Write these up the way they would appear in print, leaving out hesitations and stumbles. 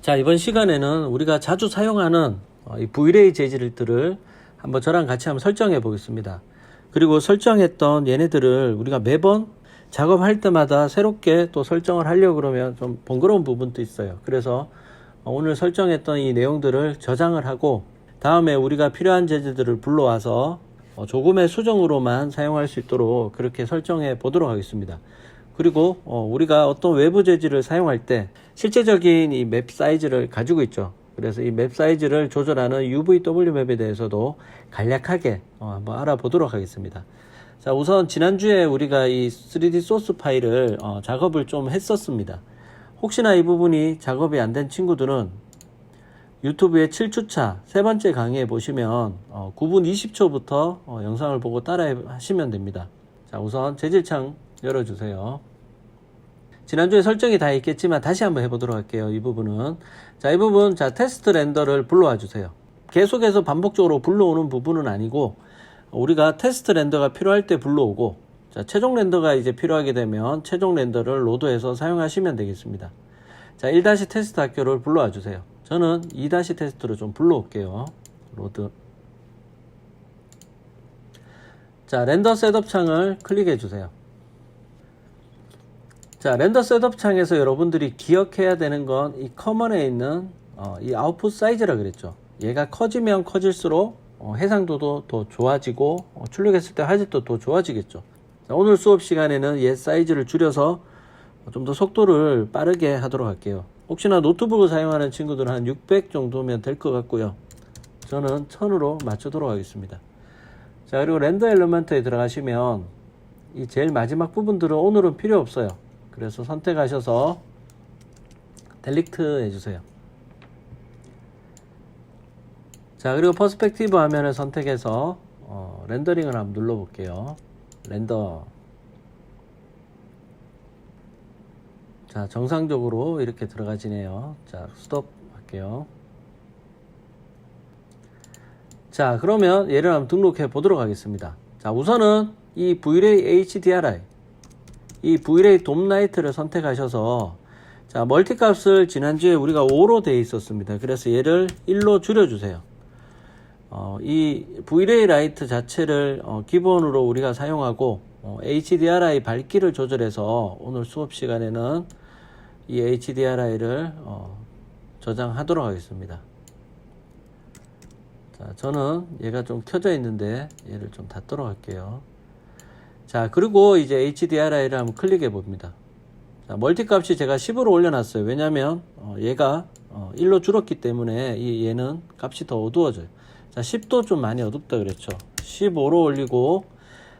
자, 이번 시간에는 우리가 자주 사용하는 이 V-Ray 재질들을 한번 저랑 같이 한번 설정해 보겠습니다. 그리고 설정했던 얘네들을 우리가 매번 작업할 때마다 새롭게 또 설정을 하려고 그러면 좀 번거로운 부분도 있어요. 그래서 오늘 설정했던 이 내용들을 저장을 하고 다음에 우리가 필요한 재질들을 불러와서 조금의 수정으로만 사용할 수 있도록 그렇게 설정해 보도록 하겠습니다. 그리고 우리가 어떤 외부 재질을 사용할 때 실제적인 이 맵 사이즈를 가지고 있죠. 그래서 이 맵 사이즈를 조절하는 UVW 맵에 대해서도 간략하게 한번 알아보도록 하겠습니다. 자, 우선 지난주에 우리가 이 3D 소스 파일을 작업을 좀 했었습니다. 혹시나 이 부분이 작업이 안 된 친구들은 유튜브의 7주차 세 번째 강의에 보시면 9분 20초부터 영상을 보고 따라 하시면 됩니다. 자, 우선 재질창 열어주세요. 지난주에 설정이 다 있겠지만 다시 한번 해보도록 할게요. 이 부분은 자, 이 부분 테스트 렌더를 불러와 주세요. 계속해서 반복적으로 불러오는 부분은 아니고 우리가 테스트 렌더가 필요할 때 불러오고 자, 최종 렌더가 이제 필요하게 되면 최종 렌더를 로드해서 사용하시면 되겠습니다. 자, 1- 테스트 학교를 불러와 주세요. 저는 2- 테스트로 좀 불러올게요. 로드. 자, 렌더 셋업 창을 클릭해 주세요. 자, 렌더 셋업 창에서 여러분들이 기억해야 되는 건 이 커먼에 있는 이 아웃풋 사이즈라 그랬죠. 얘가 커지면 커질수록 해상도도 더 좋아지고 출력했을 때 화질도 더 좋아지겠죠. 자, 오늘 수업 시간에는 얘 사이즈를 줄여서 좀 더 속도를 빠르게 하도록 할게요. 혹시나 노트북을 사용하는 친구들은 한 600 정도면 될 것 같고요. 저는 1000으로 맞추도록 하겠습니다. 자, 그리고 렌더 엘리먼트에 들어가시면 이 제일 마지막 부분들은 오늘은 필요 없어요. 그래서 선택하셔서 델리트 해주세요. 자, 그리고 퍼스펙티브 화면을 선택해서 렌더링을 한번 눌러볼게요. 렌더. 자, 정상적으로 이렇게 들어가지네요. 자, 스톱 할게요. 자, 그러면 얘를 한번 등록해 보도록 하겠습니다. 자, 우선은 이 V-Ray HDRI 이 V-Ray 돔라이트를 선택하셔서 자, 멀티 값을 지난주에 우리가 5로 되어 있었습니다. 그래서 얘를 1로 줄여주세요. 이 V-Ray 라이트 자체를 기본으로 우리가 사용하고 HDRI 밝기를 조절해서 오늘 수업 시간에는 이 HDRI를 저장하도록 하겠습니다. 자, 저는 얘가 좀 켜져 있는데 얘를 좀 닫도록 할게요. 자, 그리고 이제 HDRI를 한번 클릭해 봅니다. 자, 멀티 값이 제가 10으로 올려놨어요. 왜냐면 얘가 1로 줄었기 때문에 얘는 값이 더 어두워져요. 자, 10도 좀 많이 어둡다 그랬죠. 15로 올리고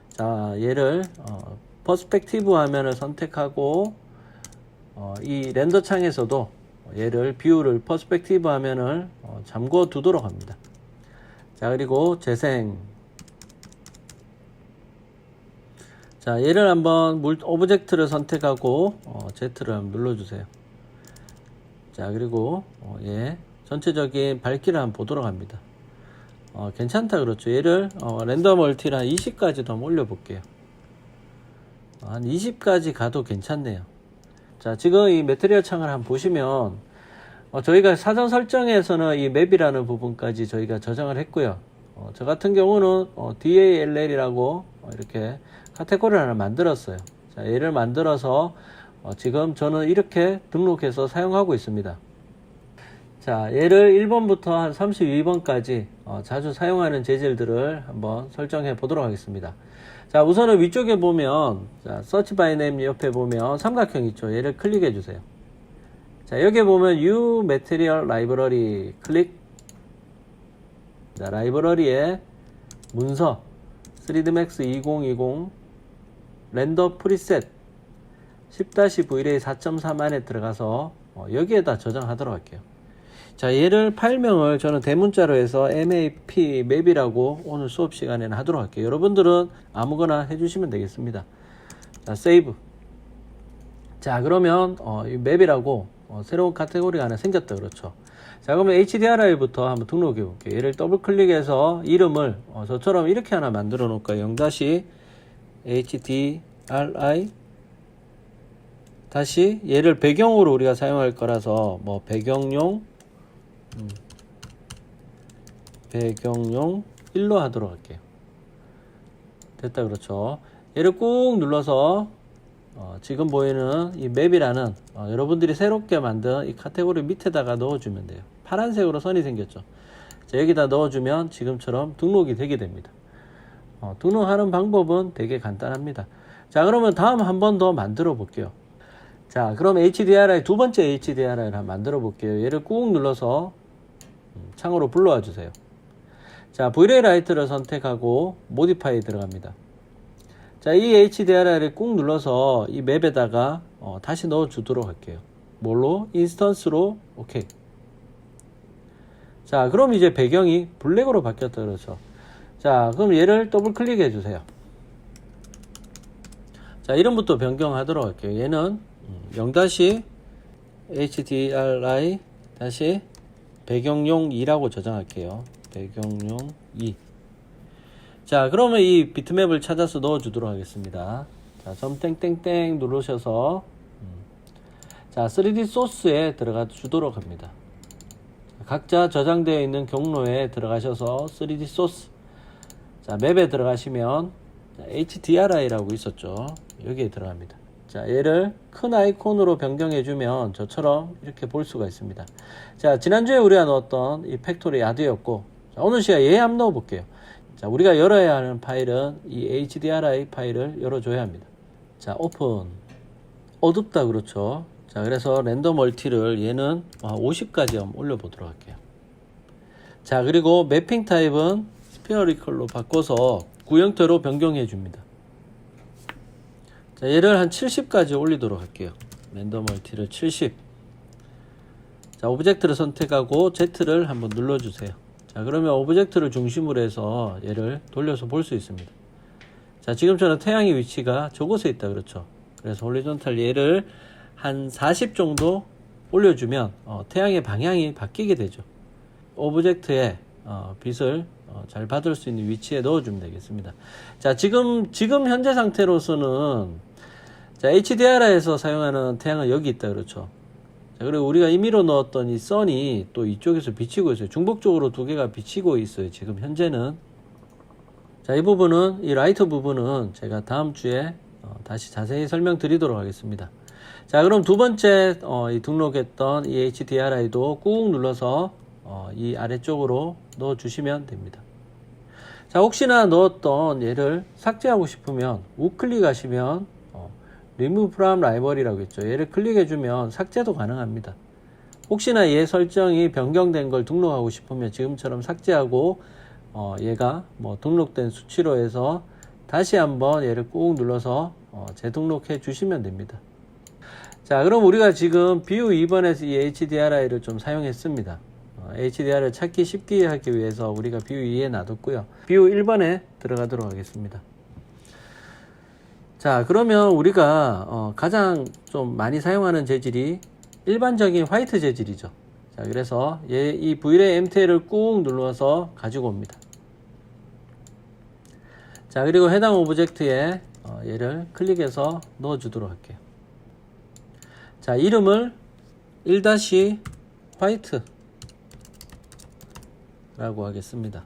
자, 얘를 퍼스펙티브 화면을 선택하고 이 렌더 창에서도 얘를 뷰를 퍼스펙티브 화면을 잠궈 두도록 합니다. 자, 그리고 재생. 자, 얘를 한번 오브젝트를 선택하고 Z를 한번 눌러주세요. 자, 그리고 얘 전체적인 밝기를 한번 보도록 합니다. 괜찮다 그렇죠. 얘를 렌더 멀티를 한 20까지도 한번 올려볼게요. 한 20까지 가도 괜찮네요. 자, 지금 이 매트리얼 창을 한번 보시면 저희가 사전 설정에서는 이 맵이라는 부분까지 저희가 저장을 했고요. 저 같은 경우는 DALL이라고 이렇게 카테고리를 하나 만들었어요. 자, 얘를 만들어서 지금 저는 이렇게 등록해서 사용하고 있습니다. 자, 얘를 1번부터 한 32번까지 자주 사용하는 재질들을 한번 설정해 보도록 하겠습니다. 자, 우선은 위쪽에 보면 자, 서치 바이 네임 옆에 보면 삼각형 있죠. 얘를 클릭해 주세요. 자, 여기에 보면 U Material Library 클릭. 자, 라이브러리에 문서 3dmax 2020 렌더 프리셋 10-V-Ray 4.3 안에 들어가서 여기에다 저장하도록 할게요. 자, 얘를 파일명을 저는 대문자로 해서 map 맵이라고 오늘 수업 시간에는 하도록 할게요. 여러분들은 아무거나 해주시면 되겠습니다. 자, 세이브. 자, 그러면 이 맵이라고 새로운 카테고리가 하나 생겼다 그렇죠. 자, 그러면 HDRI부터 한번 등록해 볼게요. 얘를 더블 클릭해서 이름을 저처럼 이렇게 하나 만들어 놓을까요? 0-HDRI 다시 얘를 배경으로 우리가 사용할 거라서 뭐 배경용 1로 하도록 할게요. 됐다. 그렇죠. 얘를 꾹 눌러서 지금 보이는 이 맵이라는 여러분들이 새롭게 만든 이 카테고리 밑에다가 넣어주면 돼요. 파란색으로 선이 생겼죠. 자, 여기다 넣어주면 지금처럼 등록이 되게 됩니다. 등록하는 방법은 되게 간단합니다. 자, 그러면 다음 한 번 더 만들어 볼게요. 자, 그럼 HDRI 두 번째 HDRI를 한번 만들어 볼게요. 얘를 꾹 눌러서 창으로 불러와 주세요. 자, V-Ray 라이트를 선택하고 모디파이 들어갑니다. 자, 이 HDRI를 꾹 눌러서 이 맵에다가 다시 넣어 주도록 할게요. 뭘로? 인스턴스로. 오케이. 자, 그럼 이제 배경이 블랙으로 바뀌었다. 그렇죠. 자, 그럼 얘를 더블 클릭해 주세요. 자, 이름부터 변경하도록 할게요. 얘는 0-HDRI 다시 배경용 2라고 저장할게요. 배경용 2. 자, 그러면 이 비트맵을 찾아서 넣어 주도록 하겠습니다. 자, 점 땡땡땡 누르셔서 자, 3D 소스에 들어가 주도록 합니다. 각자 저장되어 있는 경로에 들어가셔서 3D 소스. 자, 맵에 들어가시면 HDRI라고 있었죠. 여기에 들어갑니다. 자, 얘를 큰 아이콘으로 변경해주면 저처럼 이렇게 볼 수가 있습니다. 자, 지난주에 우리가 넣었던 이 팩토리 야드였고, 자, 오늘 시간에 얘 한번 넣어볼게요. 자, 우리가 열어야 하는 파일은 이 HDRI 파일을 열어줘야 합니다. 자, 오픈. 어둡다. 그렇죠. 자, 그래서 랜덤 멀티를 얘는 50까지 한번 올려보도록 할게요. 자, 그리고 매핑 타입은 스피어리컬로 바꿔서 구형태로 변경해 줍니다. 자, 얘를 한 70까지 올리도록 할게요. 랜덤 멀티를 70. 자, 오브젝트를 선택하고 Z를 한번 눌러주세요. 자, 그러면 오브젝트를 중심으로 해서 얘를 돌려서 볼 수 있습니다. 자, 지금처럼 태양의 위치가 저곳에 있다. 그렇죠. 그래서 호리존탈 얘를 한 40 정도 올려주면 태양의 방향이 바뀌게 되죠. 오브젝트에 빛을 잘 받을 수 있는 위치에 넣어주면 되겠습니다. 자, 지금 현재 상태로서는 자, HDRI에서 사용하는 태양은 여기 있다. 그렇죠. 자, 그리고 우리가 임의로 넣었던 이 선이 또 이쪽에서 비치고 있어요. 중복적으로 두 개가 비치고 있어요. 지금 현재는. 자, 이 부분은, 이 라이트 부분은 제가 다음 주에 다시 자세히 설명드리도록 하겠습니다. 자, 그럼 두 번째 이 등록했던 이 HDRI도 꾹 눌러서 이 아래쪽으로 넣어 주시면 됩니다. 자, 혹시나 넣었던 얘를 삭제하고 싶으면 우클릭 하시면 Remove from Library라고 있죠. 얘를 클릭해 주면 삭제도 가능합니다. 혹시나 얘 설정이 변경된 걸 등록하고 싶으면 지금처럼 삭제하고 얘가 뭐 등록된 수치로 해서 다시 한번 얘를 꾹 눌러서 재등록해 주시면 됩니다. 자, 그럼 우리가 지금 View 2번에서 이 HDRI를 좀 사용했습니다. HDR을 찾기 쉽게 하기 위해서 우리가 View 2에 놔뒀고요. View 1번에 들어가도록 하겠습니다. 자, 그러면 우리가 가장 좀 많이 사용하는 재질이 일반적인 화이트 재질이죠. 자, 그래서 이 V-Ray MTL을 꾹 눌러서 가지고 옵니다. 자, 그리고 해당 오브젝트에 얘를 클릭해서 넣어주도록 할게요. 자, 이름을 1-화이트 라고 하겠습니다.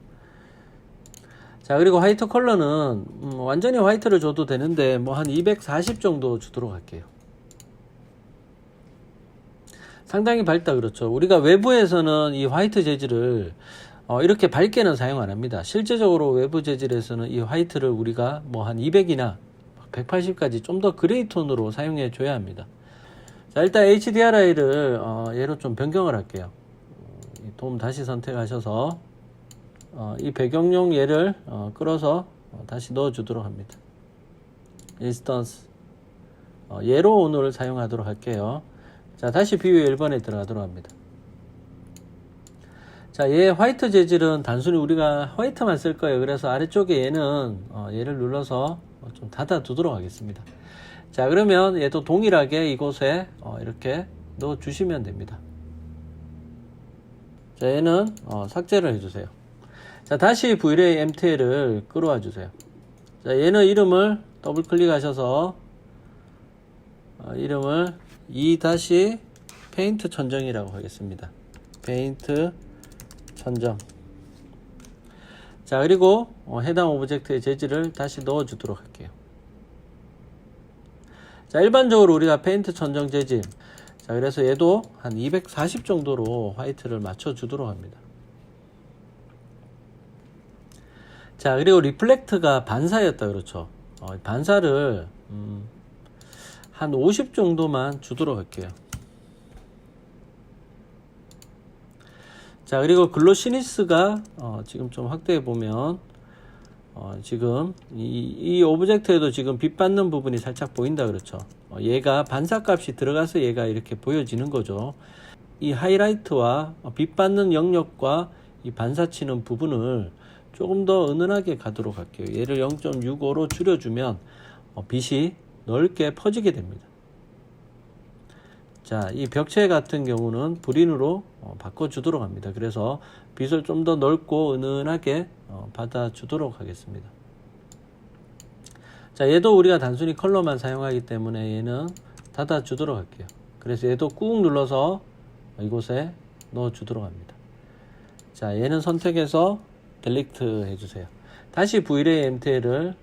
자, 그리고 화이트 컬러는 완전히 화이트를 줘도 되는데 뭐 한 240 정도 주도록 할게요. 상당히 밝다. 그렇죠. 우리가 외부에서는 이 화이트 재질을 이렇게 밝게는 사용 안 합니다. 실제적으로 외부 재질에서는 이 화이트를 우리가 뭐 한 200이나 180까지 좀 더 그레이 톤으로 사용해 줘야 합니다. 자, 일단 HDRI를 얘로 좀 변경을 할게요. 돔 다시 선택하셔서 이 배경용 얘를 끌어서 다시 넣어 주도록 합니다. 인스턴스 얘로 오늘 사용하도록 할게요. 자, 다시 뷰 1번에 들어가도록 합니다. 자, 얘 화이트 재질은 단순히 우리가 화이트만 쓸 거예요. 그래서 아래쪽에 얘는 얘를 눌러서 좀 닫아 두도록 하겠습니다. 자, 그러면 얘도 동일하게 이곳에 이렇게 넣어 주시면 됩니다. 자, 얘는 삭제를 해주세요. 자, 다시 V-Ray MTL을 끌어와 주세요. 자, 얘는 이름을 더블 클릭하셔서 이름을 2- 페인트 천정이라고 하겠습니다. 페인트 천정. 자, 그리고 해당 오브젝트의 재질을 다시 넣어 주도록 할게요. 자, 일반적으로 우리가 페인트 천정 재질, 자, 그래서 얘도 한 240 정도로 화이트를 맞춰 주도록 합니다. 자, 그리고 리플렉트가 반사였다 그렇죠. 반사를 한 50 정도만 주도록 할게요. 자, 그리고 글로시니스가 지금 좀 확대해 보면 지금 이 오브젝트에도 지금 빛 받는 부분이 살짝 보인다 그렇죠. 얘가 반사 값이 들어가서 얘가 이렇게 보여지는 거죠. 이 하이라이트와 빛 받는 영역과 이 반사치는 부분을 조금 더 은은하게 가도록 할게요. 얘를 0.65로 줄여주면 빛이 넓게 퍼지게 됩니다. 자, 이 벽체 같은 경우는 브린으로 바꿔주도록 합니다. 그래서 빛을 좀 더 넓고 은은하게 받아주도록 하겠습니다. 자, 얘도 우리가 단순히 컬러만 사용하기 때문에 얘는 닫아주도록 할게요. 그래서 얘도 꾹 눌러서 이곳에 넣어주도록 합니다. 자, 얘는 선택해서 델리트 해주세요. 다시 V-Ray MTL을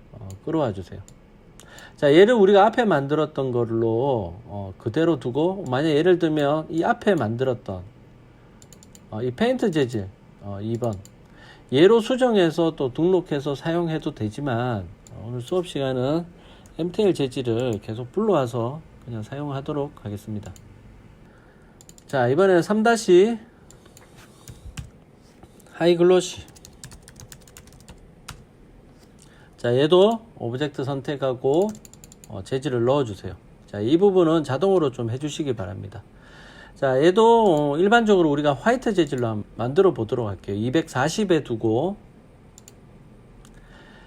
끌어와 주세요. 자, 얘를 우리가 앞에 만들었던 걸로 그대로 두고, 만약 예를 들면 이 앞에 만들었던 이 페인트 재질 2번 얘로 수정해서 또 등록해서 사용해도 되지만 오늘 수업 시간은 MTL 재질을 계속 불러와서 그냥 사용하도록 하겠습니다. 자, 이번에는 3- 하이글로시. 자, 얘도 오브젝트 선택하고 재질을 넣어주세요. 자, 이 부분은 자동으로 좀 해주시기 바랍니다. 자, 얘도 일반적으로 우리가 화이트 재질로 만들어 보도록 할게요. 240에 두고,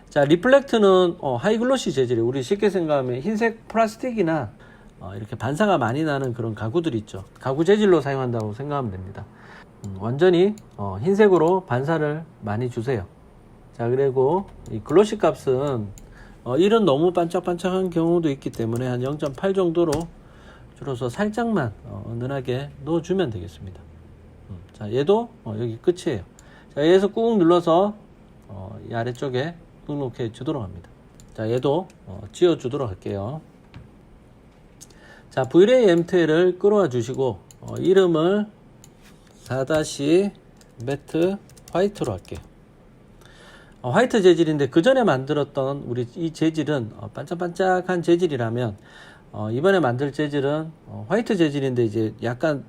자, 리플렉트는 하이글로시 재질이 우리 쉽게 생각하면 흰색 플라스틱이나 이렇게 반사가 많이 나는 그런 가구들 있죠. 가구 재질로 사용한다고 생각하면 됩니다. 완전히 흰색으로 반사를 많이 주세요. 자, 그리고 이 글로시 값은 일은 너무 반짝반짝한 경우도 있기 때문에 한 0.8 정도로 줄여서 살짝만 은은하게 넣어주면 되겠습니다. 자, 얘도 여기 끝이에요. 자, 여기서 꾹 눌러서 이 아래쪽에 등록해 주도록 합니다. 자, 얘도 지워 주도록 할게요. 자, V-Ray MTL을 끌어와 주시고 이름을 4- 매트 화이트로 할게요. 화이트 재질인데 그 전에 만들었던 우리 이 재질은 반짝반짝한 재질이라면 이번에 만들 재질은 화이트 재질인데 이제 약간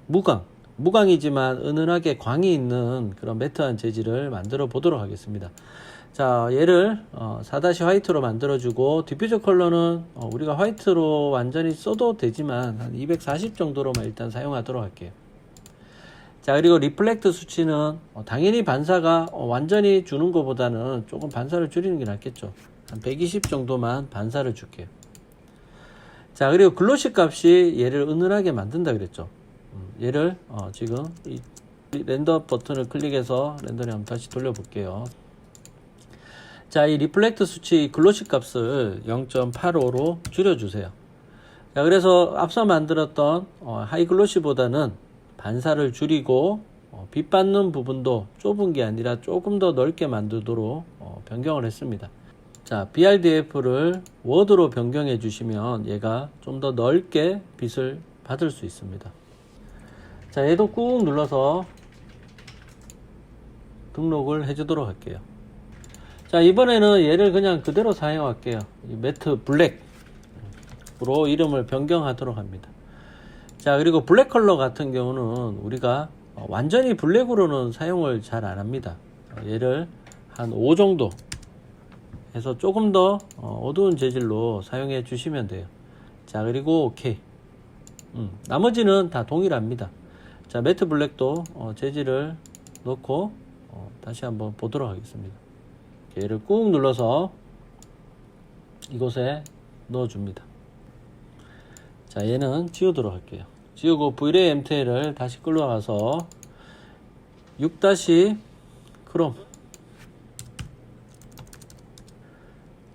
무광이지만 은은하게 광이 있는 그런 매트한 재질을 만들어 보도록 하겠습니다. 자, 얘를 4- 화이트로 만들어 주고 디퓨저 컬러는 우리가 화이트로 완전히 써도 되지만 한 240 정도로만 일단 사용하도록 할게요. 자, 그리고 리플렉트 수치는 당연히 반사가 완전히 주는 것보다는 조금 반사를 줄이는 게 낫겠죠. 한 120 정도만 반사를 줄게요. 자, 그리고 글로시 값이 얘를 은은하게 만든다 그랬죠. 얘를 지금 이 렌더 버튼을 클릭해서 렌더링 한번 다시 돌려볼게요. 자, 이 리플렉트 수치 글로시 값을 0.85로 줄여주세요. 자, 그래서 앞서 만들었던 하이 글로시보다는 반사를 줄이고 빛 받는 부분도 좁은 게 아니라 조금 더 넓게 만들도록 변경을 했습니다. 자, BRDF를 워드로 변경해 주시면 얘가 좀 더 넓게 빛을 받을 수 있습니다. 자, 얘도 꾹 눌러서 등록을 해 주도록 할게요. 자, 이번에는 얘를 그냥 그대로 사용할게요. 이 매트 블랙으로 이름을 변경하도록 합니다. 자, 그리고 블랙 컬러 같은 경우는 우리가 완전히 블랙으로는 사용을 잘 안 합니다. 얘를 한 5 정도 해서 조금 더 어두운 재질로 사용해 주시면 돼요. 자, 그리고 오케이. 나머지는 다 동일합니다. 자, 매트 블랙도 재질을 넣고 다시 한번 보도록 하겠습니다. 얘를 꾹 눌러서 이곳에 넣어줍니다. 자, 얘는 지우도록 할게요. 지우고 V-Ray MTL을 다시 끌어와서 6- 크롬.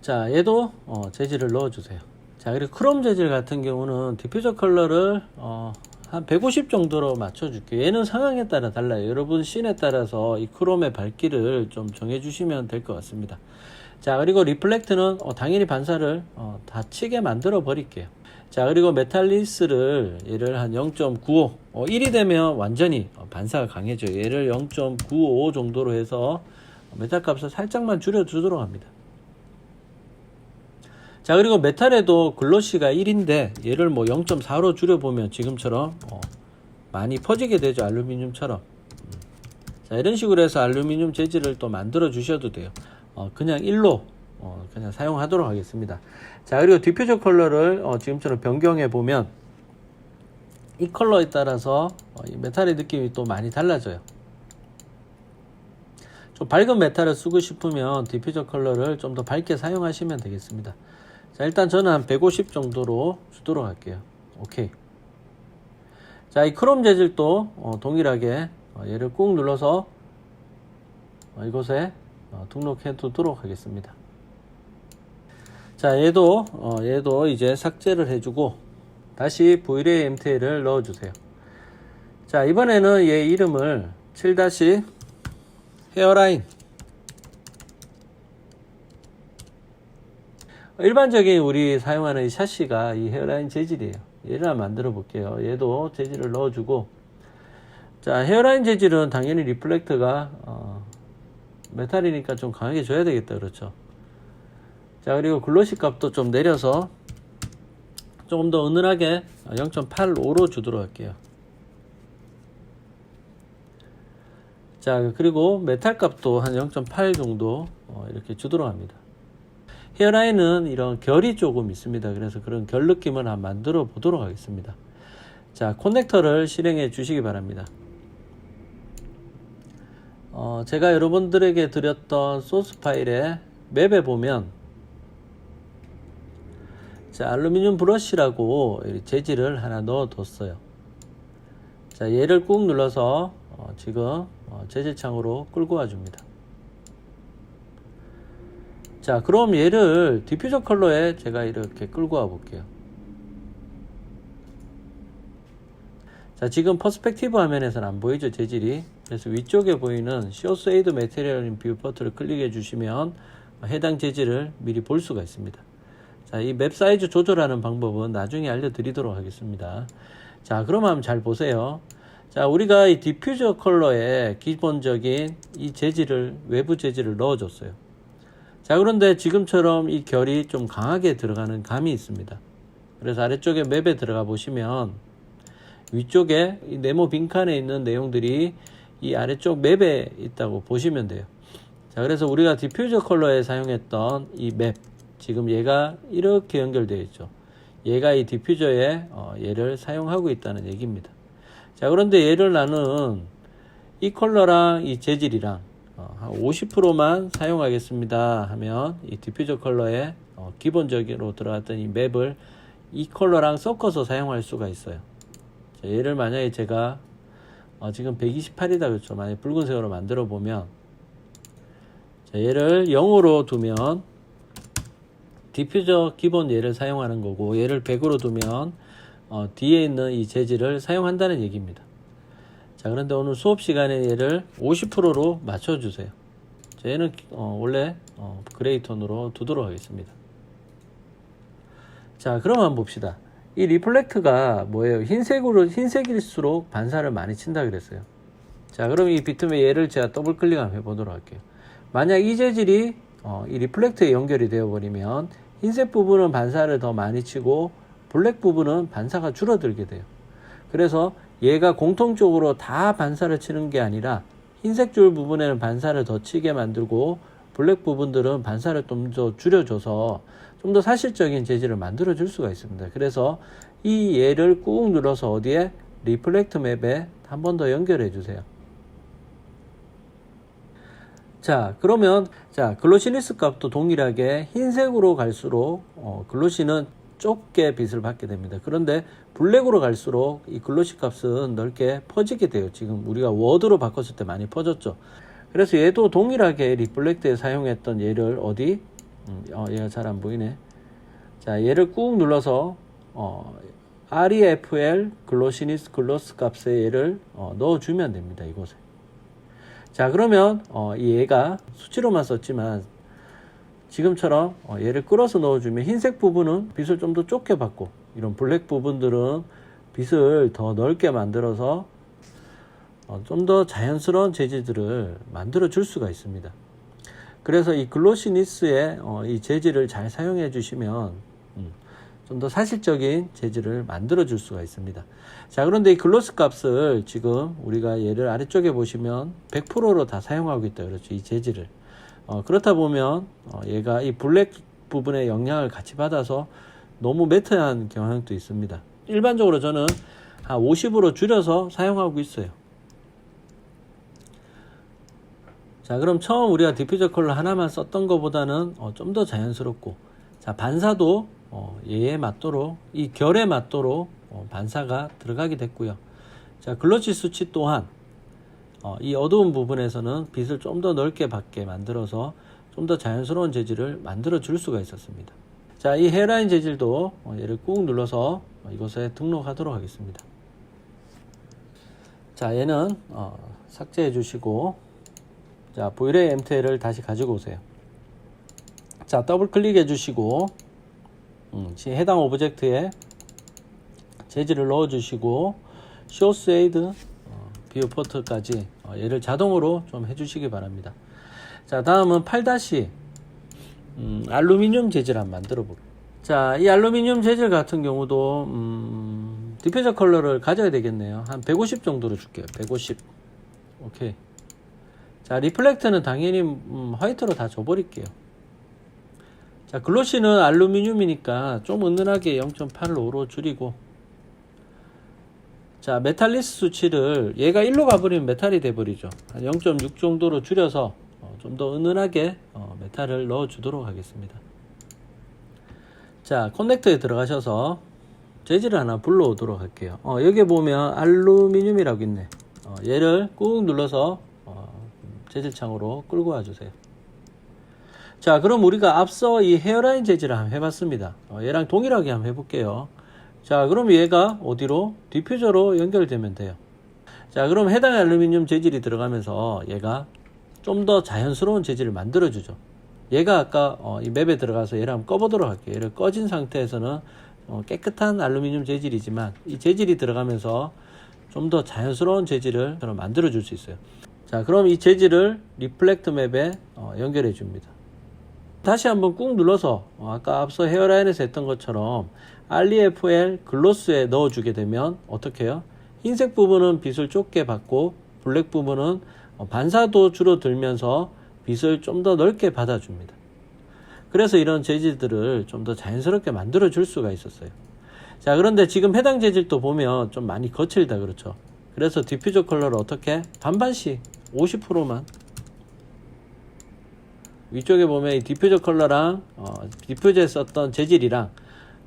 자, 얘도 재질을 넣어주세요. 자, 그리고 크롬 재질 같은 경우는 디퓨저 컬러를 한 150 정도로 맞춰 줄게요. 얘는 상황에 따라 달라요. 여러분 씬에 따라서 이 크롬의 밝기를 좀 정해 주시면 될 것 같습니다. 자, 그리고 리플렉트는 당연히 반사를 다 치게 만들어 버릴게요. 자, 그리고 메탈리스를 얘를 한 0.95 1이 되면 완전히 반사가 강해져요. 얘를 0.95 정도로 해서 메탈 값을 살짝만 줄여 주도록 합니다. 자, 그리고 메탈에도 글로시가 1인데 얘를 뭐 0.4로 줄여보면 지금처럼 많이 퍼지게 되죠. 알루미늄처럼. 자, 이런 식으로 해서 알루미늄 재질을 또 만들어 주셔도 돼요. 그냥 1로 그냥 사용하도록 하겠습니다. 자, 그리고 디퓨저 컬러를 지금처럼 변경해 보면 이 컬러에 따라서 이 메탈의 느낌이 또 많이 달라져요. 좀 밝은 메탈을 쓰고 싶으면 디퓨저 컬러를 좀 더 밝게 사용하시면 되겠습니다. 자, 일단 저는 한 150 정도로 주도록 할게요. 오케이. 자, 이 크롬 재질도 동일하게 얘를 꾹 눌러서 이곳에 등록해 두도록 하겠습니다. 자, 얘도 이제 삭제를 해주고 다시 V-Ray MTL을 넣어주세요. 자, 이번에는 얘 이름을 7- 헤어라인. 일반적인 우리 사용하는 이 샤시가 이 헤어라인 재질이에요. 얘를 한번 만들어 볼게요. 얘도 재질을 넣어주고, 자, 헤어라인 재질은 당연히 리플렉터가 메탈이니까 좀 강하게 줘야 되겠다. 그렇죠. 자, 그리고 글로시 값도 좀 내려서 조금 더 은은하게 0.85로 주도록 할게요. 자, 그리고 메탈 값도 한 0.8 정도 이렇게 주도록 합니다. 헤어라인은 이런 결이 조금 있습니다. 그래서 그런 결 느낌을 한번 만들어 보도록 하겠습니다. 자, 커넥터를 실행해 주시기 바랍니다. 제가 여러분들에게 드렸던 소스 파일에 맵에 보면 자, 알루미늄 브러쉬라고 재질을 하나 넣어 뒀어요. 자, 얘를 꾹 눌러서 지금 재질창으로 끌고 와 줍니다. 자, 그럼 얘를 디퓨저 컬러에 제가 이렇게 끌고 와 볼게요. 자, 지금 퍼스펙티브 화면에서는 안 보이죠, 재질이. 그래서 위쪽에 보이는 Show Shade Material in Viewport를 클릭해 주시면 해당 재질을 미리 볼 수가 있습니다. 자, 이 맵 사이즈 조절하는 방법은 나중에 알려드리도록 하겠습니다. 자, 그럼 한번 잘 보세요. 자, 우리가 이 디퓨저 컬러에 기본적인 이 재질을, 외부 재질을 넣어줬어요. 자, 그런데 지금처럼 이 결이 좀 강하게 들어가는 감이 있습니다. 그래서 아래쪽에 맵에 들어가 보시면 위쪽에 이 네모 빈칸에 있는 내용들이 이 아래쪽 맵에 있다고 보시면 돼요. 자, 그래서 우리가 디퓨저 컬러에 사용했던 이 맵, 지금 얘가 이렇게 연결되어 있죠. 얘가 이 디퓨저에 얘를 사용하고 있다는 얘기입니다. 자, 그런데 얘를 나는 이 컬러랑 이 재질이랑 한 50%만 사용하겠습니다 하면 이 디퓨저 컬러에 기본적으로 들어갔던 이 맵을 이 컬러랑 섞어서 사용할 수가 있어요. 자, 얘를 만약에 제가 지금 128이다 그렇죠. 만약에 붉은색으로 만들어 보면, 자, 얘를 0으로 두면 디퓨저 기본 얘를 사용하는 거고, 얘를 100으로 두면 뒤에 있는 이 재질을 사용한다는 얘기입니다. 자, 그런데 오늘 수업 시간에 얘를 50%로 맞춰 주세요. 자, 얘는 원래 그레이 톤으로 두도록 하겠습니다. 자, 그럼 한번 봅시다. 이 리플렉트가 뭐예요? 흰색일수록 반사를 많이 친다 그랬어요. 자, 그럼 이 비트면 얘를 제가 더블 클릭 한번 해보도록 할게요. 만약 이 재질이 이 리플렉트에 연결이 되어 버리면 흰색 부분은 반사를 더 많이 치고 블랙 부분은 반사가 줄어들게 돼요. 그래서 얘가 공통적으로 다 반사를 치는 게 아니라 흰색 줄 부분에는 반사를 더 치게 만들고 블랙 부분들은 반사를 좀 더 줄여줘서 좀 더 사실적인 재질을 만들어 줄 수가 있습니다. 그래서 이 얘를 꾹 눌러서 어디에? 리플렉트 맵에 한 번 더 연결해 주세요. 자, 그러면 글로시니스 값도 동일하게 흰색으로 갈수록 글로시는 좁게 빛을 받게 됩니다. 그런데 블랙으로 갈수록 이 글로시 값은 넓게 퍼지게 돼요. 지금 우리가 워드로 바꿨을 때 많이 퍼졌죠. 그래서 얘도 동일하게 리플렉트에 사용했던 얘를 어디? 얘가 잘 안 보이네. 자, 얘를 꾹 눌러서 REFL 글로시니스 글로스 값에 얘를 넣어주면 됩니다. 이곳에. 자, 그러면 얘가 수치로만 썼지만 지금처럼 얘를 끌어서 넣어주면 흰색 부분은 빛을 좀 더 좁게 받고 이런 블랙 부분들은 빛을 더 넓게 만들어서 좀 더 자연스러운 재질들을 만들어 줄 수가 있습니다. 그래서 이 글로시니스의 이 재질을 잘 사용해 주시면 좀 더 사실적인 재질을 만들어 줄 수가 있습니다. 자, 그런데 이 글로스 값을 지금 우리가 얘를 아래쪽에 보시면 100%로 다 사용하고 있다 그렇죠. 이 재질을. 그렇다 보면 얘가 이 블랙 부분의 영향을 같이 받아서 너무 매트한 경향도 있습니다. 일반적으로 저는 한 50으로 줄여서 사용하고 있어요. 자, 그럼 처음 우리가 디퓨저 컬러 하나만 썼던 것보다는 좀 더 자연스럽고, 자, 반사도 얘에 맞도록, 이 결에 맞도록 반사가 들어가게 됐고요. 자, 글로시 수치 또한 이 어두운 부분에서는 빛을 좀 더 넓게 받게 만들어서 좀 더 자연스러운 재질을 만들어 줄 수가 있었습니다. 자, 이 헤어라인 재질도 얘를 꾹 눌러서 이곳에 등록하도록 하겠습니다. 자, 얘는 삭제해 주시고, 자, V-Ray MTL을 다시 가지고 오세요. 자, 더블 클릭해 주시고 해당 오브젝트에 재질을 넣어 주시고 쇼스 에이드 뷰포트까지 얘를 자동으로 좀 해주시기 바랍니다. 자, 다음은 8- 알루미늄 재질 한번 만들어 볼게요. 자, 이 알루미늄 재질 같은 경우도 디퓨저 컬러를 가져야 되겠네요. 한 150 정도로 줄게요. 150. 오케이. 자, 리플렉트는 당연히 화이트로 다 줘버릴게요. 자, 글로시는 알루미늄이니까 좀 은은하게 0.85로 줄이고, 자, 메탈리스 수치를 얘가 1로 가버리면 메탈이 돼버리죠. 한 0.6 정도로 줄여서 좀 더 은은하게 메탈을 넣어 주도록 하겠습니다. 자, 커넥터에 들어가셔서 재질을 하나 불러오도록 할게요. 여기에 보면 알루미늄이라고 있네. 얘를 꾹 눌러서 재질창으로 끌고 와주세요. 자, 그럼 우리가 앞서 이 헤어라인 재질을 한번 해봤습니다. 얘랑 동일하게 한번 해볼게요. 자, 그럼 얘가 어디로? 디퓨저로 연결되면 돼요. 자, 그럼 해당 알루미늄 재질이 들어가면서 얘가 좀 더 자연스러운 재질을 만들어주죠. 얘가 아까 이 맵에 들어가서 얘를 한번 꺼보도록 할게요. 얘를 꺼진 상태에서는 깨끗한 알루미늄 재질이지만 이 재질이 들어가면서 좀 더 자연스러운 재질을 만들어줄 수 있어요. 자, 그럼 이 재질을 리플렉트 맵에 연결해 줍니다. 다시 한번 꾹 눌러서 아까 앞서 헤어라인에서 했던 것처럼 REFL 글로스에 넣어주게 되면 어떻게 해요? 흰색 부분은 빛을 좁게 받고 블랙 부분은 반사도 줄어들면서 빛을 좀 더 넓게 받아줍니다. 그래서 이런 재질들을 좀 더 자연스럽게 만들어 줄 수가 있었어요. 자, 그런데 지금 해당 재질도 보면 좀 많이 거칠다 그렇죠. 그래서 디퓨저 컬러를 어떻게 반반씩 50%만 위쪽에 보면 이 디퓨저 컬러랑 디퓨저에 썼던 재질이랑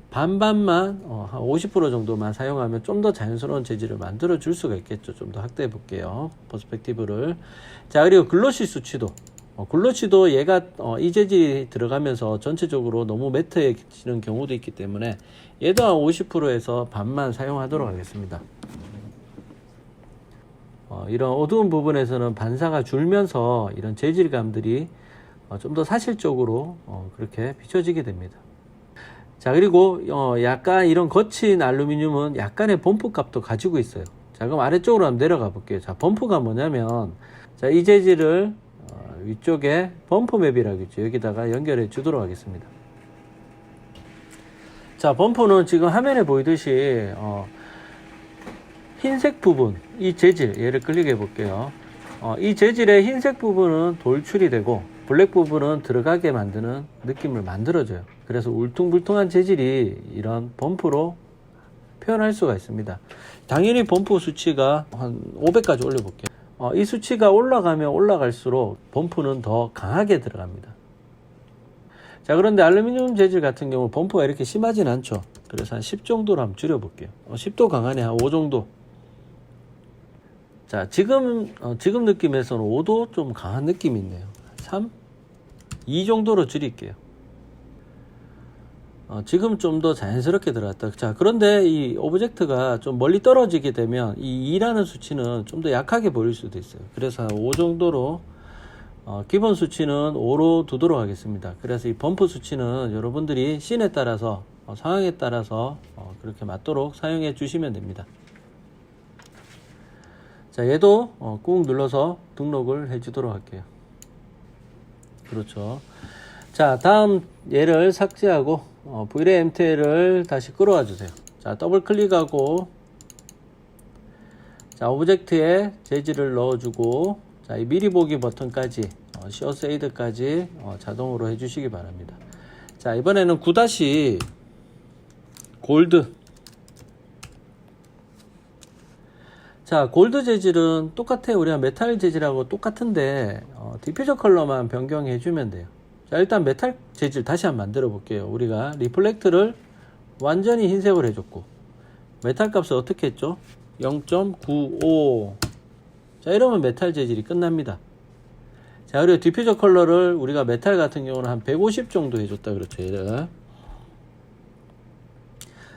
반반만 한 50% 정도만 사용하면 좀 더 자연스러운 재질을 만들어 줄 수가 있겠죠. 좀 더 확대해 볼게요. 퍼스펙티브를. 자, 그리고 글로시 수치도 글로시도 얘가 이 재질이 들어가면서 전체적으로 너무 매트해지는 경우도 있기 때문에 얘도 한 50%에서 반만 사용하도록 하겠습니다. 이런 어두운 부분에서는 반사가 줄면서 이런 재질감들이 좀 더 사실적으로 그렇게 비춰지게 됩니다. 자, 그리고 약간 이런 거친 알루미늄은 약간의 범프 값도 가지고 있어요. 자, 그럼 아래쪽으로 한번 내려가 볼게요. 자, 범프가 뭐냐면, 자, 이 재질을 위쪽에 범프 맵이라고 있죠. 여기다가 연결해 주도록 하겠습니다. 자, 범프는 지금 화면에 보이듯이 흰색 부분, 이 재질, 얘를 클릭해 볼게요. 이 재질의 흰색 부분은 돌출이 되고 블랙 부분은 들어가게 만드는 느낌을 만들어줘요. 그래서 울퉁불퉁한 재질이 이런 범프로 표현할 수가 있습니다. 당연히 범프 수치가 한 500까지 올려볼게요. 이 수치가 올라가면 올라갈수록 범프는 더 강하게 들어갑니다. 자, 그런데 알루미늄 재질 같은 경우 범프가 이렇게 심하진 않죠. 그래서 한 10 정도로 한번 줄여볼게요. 10도 강하네. 한 5 정도. 자, 지금 느낌에서는 5도 좀 강한 느낌이 있네요. 3, 2 정도로 줄일게요. 지금 좀 더 자연스럽게 들어갔다. 자, 그런데 이 오브젝트가 좀 멀리 떨어지게 되면 이 2라는 수치는 좀 더 약하게 보일 수도 있어요. 그래서 5 정도로 기본 수치는 5로 두도록 하겠습니다. 그래서 이 범프 수치는 여러분들이 씬에 따라서 상황에 따라서 그렇게 맞도록 사용해 주시면 됩니다. 자, 얘도 꾹 눌러서 등록을 해 주도록 할게요. 그렇죠. 자, 다음 얘를 삭제하고 V-Ray MTL을 다시 끌어와 주세요. 자, 더블 클릭하고 자, 오브젝트에 재질을 넣어주고 자, 이 미리 보기 버튼까지 쇼 세이드까지 자동으로 해주시기 바랍니다. 자, 이번에는 9- 골드. 자, 골드 재질은 똑같아요. 우리가 메탈 재질하고 똑같은데 디퓨저 컬러만 변경해 주면 돼요. 자, 일단 메탈 재질 다시 한번 만들어 볼게요. 우리가 리플렉트를 완전히 흰색으로 해줬고 메탈 값을 어떻게 했죠? 0.95. 자, 이러면 메탈 재질이 끝납니다. 자, 그리고 디퓨저 컬러를 우리가 메탈 같은 경우는 한 150 정도 해줬다 그렇죠. 얘를.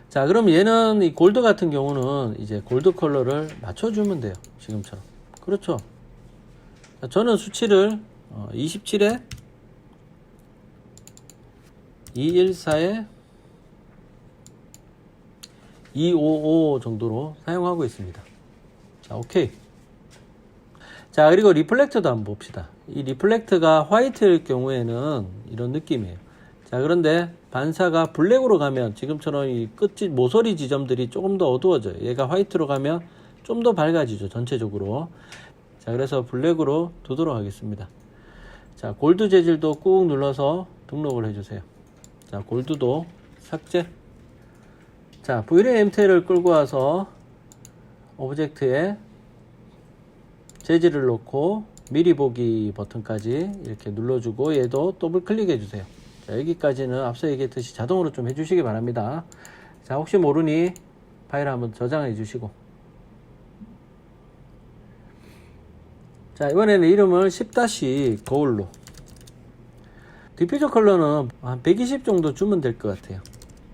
자, 그럼 얘는 이 골드 같은 경우는 이제 골드 컬러를 맞춰주면 돼요. 지금처럼. 그렇죠. 자, 저는 수치를 27에 214에 255 정도로 사용하고 있습니다. 자, 오케이. 자, 그리고 리플렉터도 한번 봅시다. 이 리플렉터가 화이트일 경우에는 이런 느낌이에요. 자, 그런데 반사가 블랙으로 가면 지금처럼 이 끝 모서리 지점들이 조금 더 어두워져요. 얘가 화이트로 가면 좀 더 밝아지죠. 전체적으로. 자, 그래서 블랙으로 두도록 하겠습니다. 자, 골드 재질도 꾹 눌러서 등록을 해주세요. 자, 골드도 삭제. 자, V-Ray MTL을 끌고 와서 오브젝트에 재질을 놓고 미리 보기 버튼까지 이렇게 눌러주고 얘도 더블 클릭해 주세요. 자, 여기까지는 앞서 얘기했듯이 자동으로 좀 해주시기 바랍니다. 자, 혹시 모르니 파일 한번 저장해 주시고 자, 이번에는 이름을 10- 거울로 디퓨저 컬러는 한 120 정도 주면 될 것 같아요.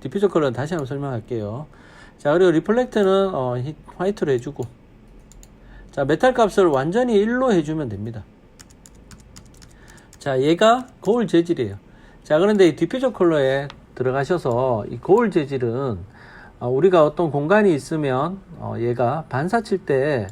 디퓨저 컬러는 다시 한번 설명할게요. 자, 그리고 리플렉트는 화이트로 해주고 자, 메탈 값을 완전히 1로 해주면 됩니다. 자, 얘가 거울 재질이에요. 자, 그런데 이 디퓨저 컬러에 들어가셔서 이 거울 재질은 우리가 어떤 공간이 있으면 얘가 반사 칠 때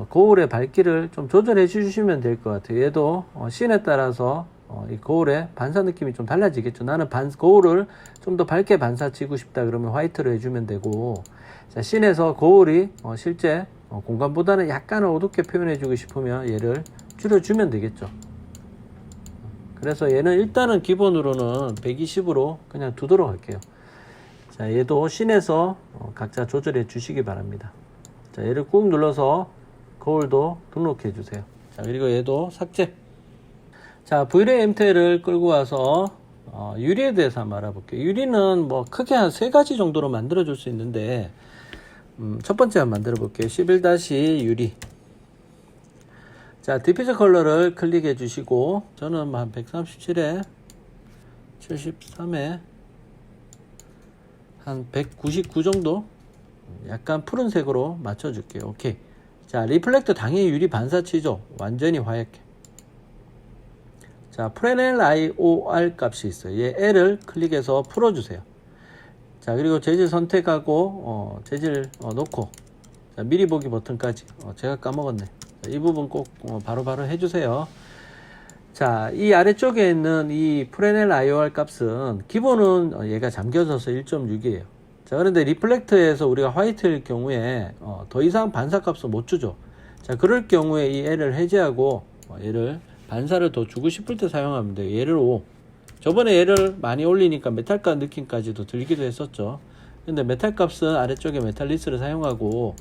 거울의 밝기를 좀 조절해 주시면 될 것 같아요. 얘도 씬에 따라서 이 거울의 반사 느낌이 좀 달라지겠죠. 나는 거울을 좀 더 밝게 반사치고 싶다 그러면 화이트로 해주면 되고 자, 씬에서 거울이 실제 공간보다는 약간 어둡게 표현해 주고 싶으면 얘를 줄여주면 되겠죠. 그래서 얘는 일단은 기본으로는 120으로 그냥 두도록 할게요. 자, 얘도 씬에서 각자 조절해 주시기 바랍니다. 자, 얘를 꾹 눌러서 거울도 등록해 주세요. 자, 그리고 얘도 삭제. 자, V-Ray MTL을 끌고 와서 유리에 대해서 한번 알아볼게요. 유리는 뭐 크게 한 3가지 정도로 만들어 줄 수 있는데 첫 번째 한번 만들어 볼게요. 11- 유리. 자, 디퓨저 컬러를 클릭해 주시고 저는 한 137에 73에 한 199 정도 약간 푸른색으로 맞춰 줄게요. 오케이. 자, 리플렉터 당연히 유리 반사치죠. 완전히 하얗게. 자, 프레넬 IOR 값이 있어요. 얘 L을 클릭해서 풀어주세요. 자, 그리고 재질 선택하고 재질 놓고 자, 미리 보기 버튼까지 제가 까먹었네. 자, 이 부분 꼭 바로바로 해주세요. 자, 이 아래쪽에 있는 이 프레넬 IOR 값은 기본은 얘가 잠겨져서 1.6이에요. 자, 그런데 리플렉터에서 우리가 화이트일 경우에 더 이상 반사 값을 못 주죠. 자, 그럴 경우에 이 L을 해제하고 얘를 반사를 더 주고 싶을 때 사용하면 돼요. 얘를 5. 저번에 얘를 많이 올리니까 메탈값 느낌까지도 들기도 했었죠. 근데 메탈 값은 아래쪽에 메탈리스를 사용하고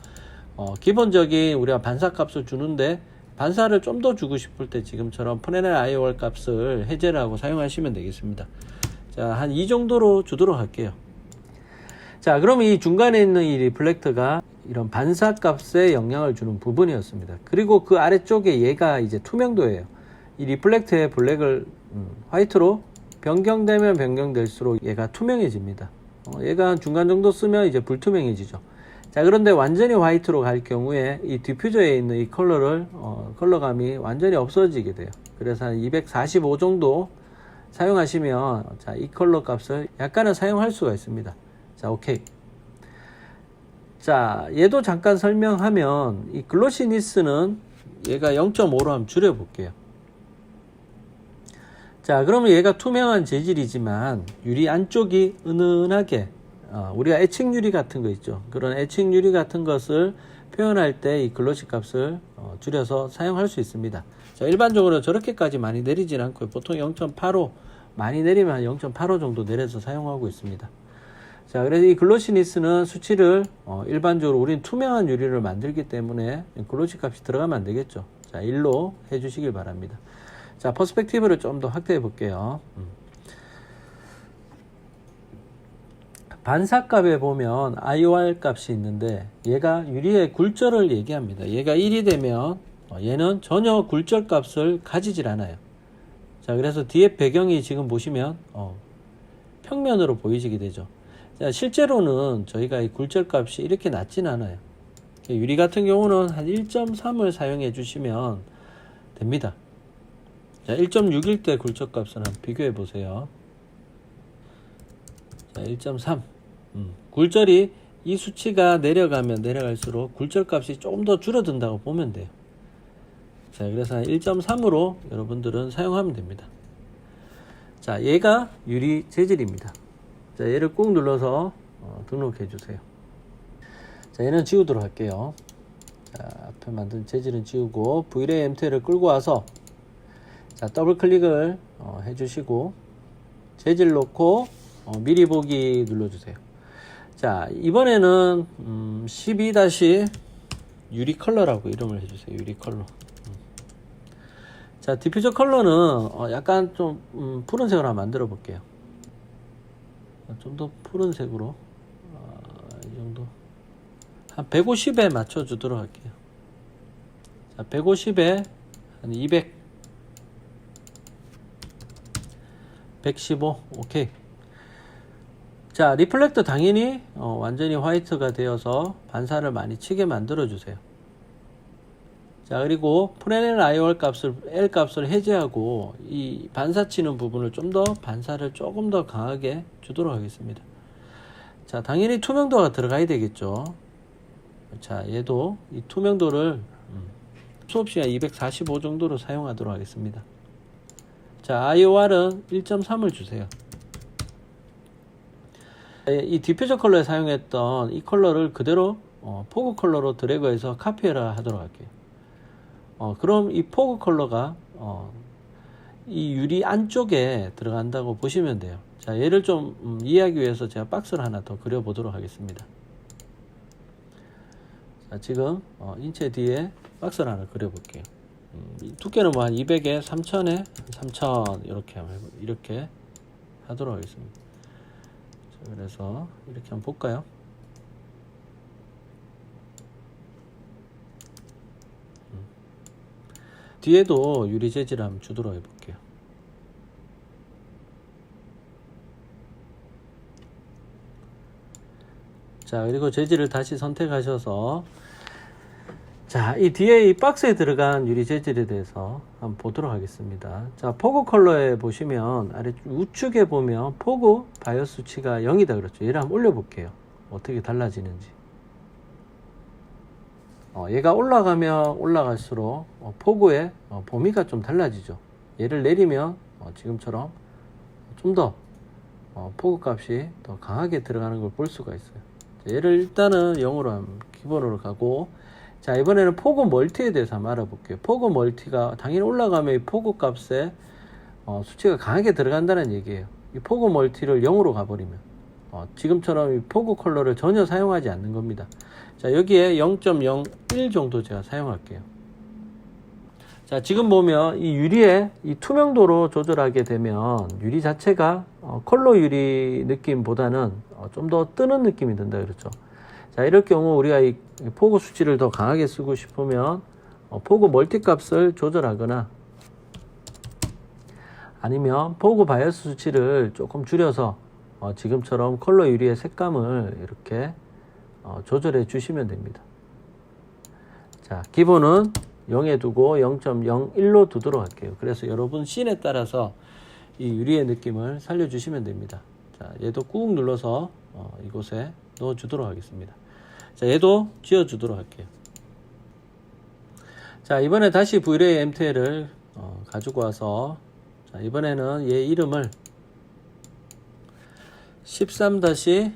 기본적인 우리가 반사 값을 주는데 반사를 좀 더 주고 싶을 때 지금처럼 프레넬 IOR 값을 해제를 하고 사용하시면 되겠습니다. 자, 한 이 정도로 주도록 할게요. 자, 그럼 이 중간에 있는 이 리플렉터가 이런 반사 값에 영향을 주는 부분이었습니다. 그리고 그 아래쪽에 얘가 이제 투명도예요. 이 리플렉터의 블랙을 화이트로 변경되면 변경될수록 얘가 투명해집니다. 얘가 한 중간 정도 쓰면 이제 불투명해지죠. 자, 그런데 완전히 화이트로 갈 경우에 이 디퓨저에 있는 이 컬러를 컬러감이 완전히 없어지게 돼요. 그래서 한 245 정도 사용하시면 자, 이 컬러 값을 약간은 사용할 수가 있습니다. 자, 오케이. 자, 얘도 잠깐 설명하면 이 글로시니스는 얘가 0.5로 한번 줄여 볼게요. 자, 그러면 얘가 투명한 재질이지만 유리 안쪽이 은은하게 우리가 애칭 유리 같은 거 있죠. 그런 애칭 유리 같은 것을 표현할 때 이 글로시 값을 줄여서 사용할 수 있습니다. 자, 일반적으로 저렇게까지 많이 내리진 않고요. 보통 0.85 많이 내리면 한 0.85 정도 내려서 사용하고 있습니다. 자, 그래서 이 글로시니스는 수치를 일반적으로 우리는 투명한 유리를 만들기 때문에 글로시 값이 들어가면 안 되겠죠. 자, 1로 해주시길 바랍니다. 자, 퍼스펙티브를 좀 더 확대해 볼게요. 반사값에 보면 IOR 값이 있는데 얘가 유리의 굴절을 얘기합니다. 얘가 1이 되면 얘는 전혀 굴절 값을 가지질 않아요. 자, 그래서 뒤에 배경이 지금 보시면 평면으로 보이시게 되죠. 자, 실제로는 저희가 이 굴절 값이 이렇게 낮진 않아요. 유리 같은 경우는 한 1.3을 사용해 주시면 됩니다. 자, 1.6일 때 굴절 값을 한번 비교해 보세요. 자, 1.3. 굴절이 이 수치가 내려가면 내려갈수록 굴절 값이 조금 더 줄어든다고 보면 돼요. 자, 그래서 1.3으로 여러분들은 사용하면 됩니다. 자, 얘가 유리 재질입니다. 자, 얘를 꾹 눌러서 등록해 주세요. 자, 얘는 지우도록 할게요. 자, 앞에 만든 재질은 지우고 Vray MTL을 끌고 와서 자, 더블 클릭을 해주시고 재질 놓고 미리 보기 눌러주세요. 자, 이번에는 12- 유리 컬러라고 이름을 해주세요. 유리 컬러. 자, 디퓨저 컬러는 약간 좀 푸른색으로 한번 만들어 볼게요. 좀 더 푸른색으로 이 정도 한 150에 맞춰 주도록 할게요. 자, 150에 한 200, 115. 오케이. 자, 리플렉터 당연히 완전히 화이트가 되어서 반사를 많이 치게 만들어 주세요. 자, 그리고 프레넬 IOR 값을 L 값을 해제하고 이 반사 치는 부분을 좀 더 반사를 조금 더 강하게 주도록 하겠습니다. 자, 당연히 투명도가 들어가야 되겠죠. 자, 얘도 이 투명도를 수업 시간 245 정도로 사용하도록 하겠습니다. 자, IOR은 1.3을 주세요. 이 디퓨저 컬러에 사용했던 이 컬러를 그대로 포그 컬러로 드래그해서 카피해라 하도록 할게요. 그럼 이 포그 컬러가 이 유리 안쪽에 들어간다고 보시면 돼요. 자, 얘를 좀 이해하기 위해서 제가 박스를 하나 더 그려보도록 하겠습니다. 자, 지금 인체 뒤에 박스를 하나 그려볼게요. 두께는 뭐 한 200에 3000에 3000 이렇게 하도록 하겠습니다. 자, 그래서 이렇게 한번 볼까요? 뒤에도 유리 재질을 한번 주도록 해볼게요. 자, 그리고 재질을 다시 선택하셔서 자, 이 뒤에 이 박스에 들어간 유리 재질에 대해서 한번 보도록 하겠습니다. 자, 포그 컬러에 보시면 아래 우측에 보면 포그 바이오 수치가 0이다 그랬죠. 얘를 한번 올려볼게요. 어떻게 달라지는지. 얘가 올라가면 올라갈수록 포그의 범위가 좀 달라지죠. 얘를 내리면 지금처럼 좀 더 포그 값이 더 강하게 들어가는 걸 볼 수가 있어요. 자, 얘를 일단은 0으로 기본으로 가고, 자, 이번에는 포그 멀티에 대해서 한번 알아볼게요. 포그 멀티가 당연히 올라가면 이 포그 값에 수치가 강하게 들어간다는 얘기예요. 이 포그 멀티를 0으로 가버리면 지금처럼 이 포그 컬러를 전혀 사용하지 않는 겁니다. 자, 여기에 0.01 정도 제가 사용할게요. 자, 지금 보면 이 유리의 이 투명도로 조절하게 되면 유리 자체가 컬러 유리 느낌보다는 좀 더 뜨는 느낌이 든다 그렇죠. 자, 이럴 경우 우리가 이 포그 수치를 더 강하게 쓰고 싶으면 포그 멀티 값을 조절하거나 아니면 포그 바이어스 수치를 조금 줄여서 지금처럼 컬러 유리의 색감을 이렇게 조절해 주시면 됩니다. 자, 기본은 0에 두고 0.01로 두도록 할게요. 그래서 여러분 씬에 따라서 이 유리의 느낌을 살려주시면 됩니다. 자, 얘도 꾹 눌러서 이곳에 넣어 주도록 하겠습니다. 자, 얘도 지워 주도록 할게요. 자, 이번에 다시 V-ray MTL을 가지고 와서, 자, 이번에는 얘 이름을 13-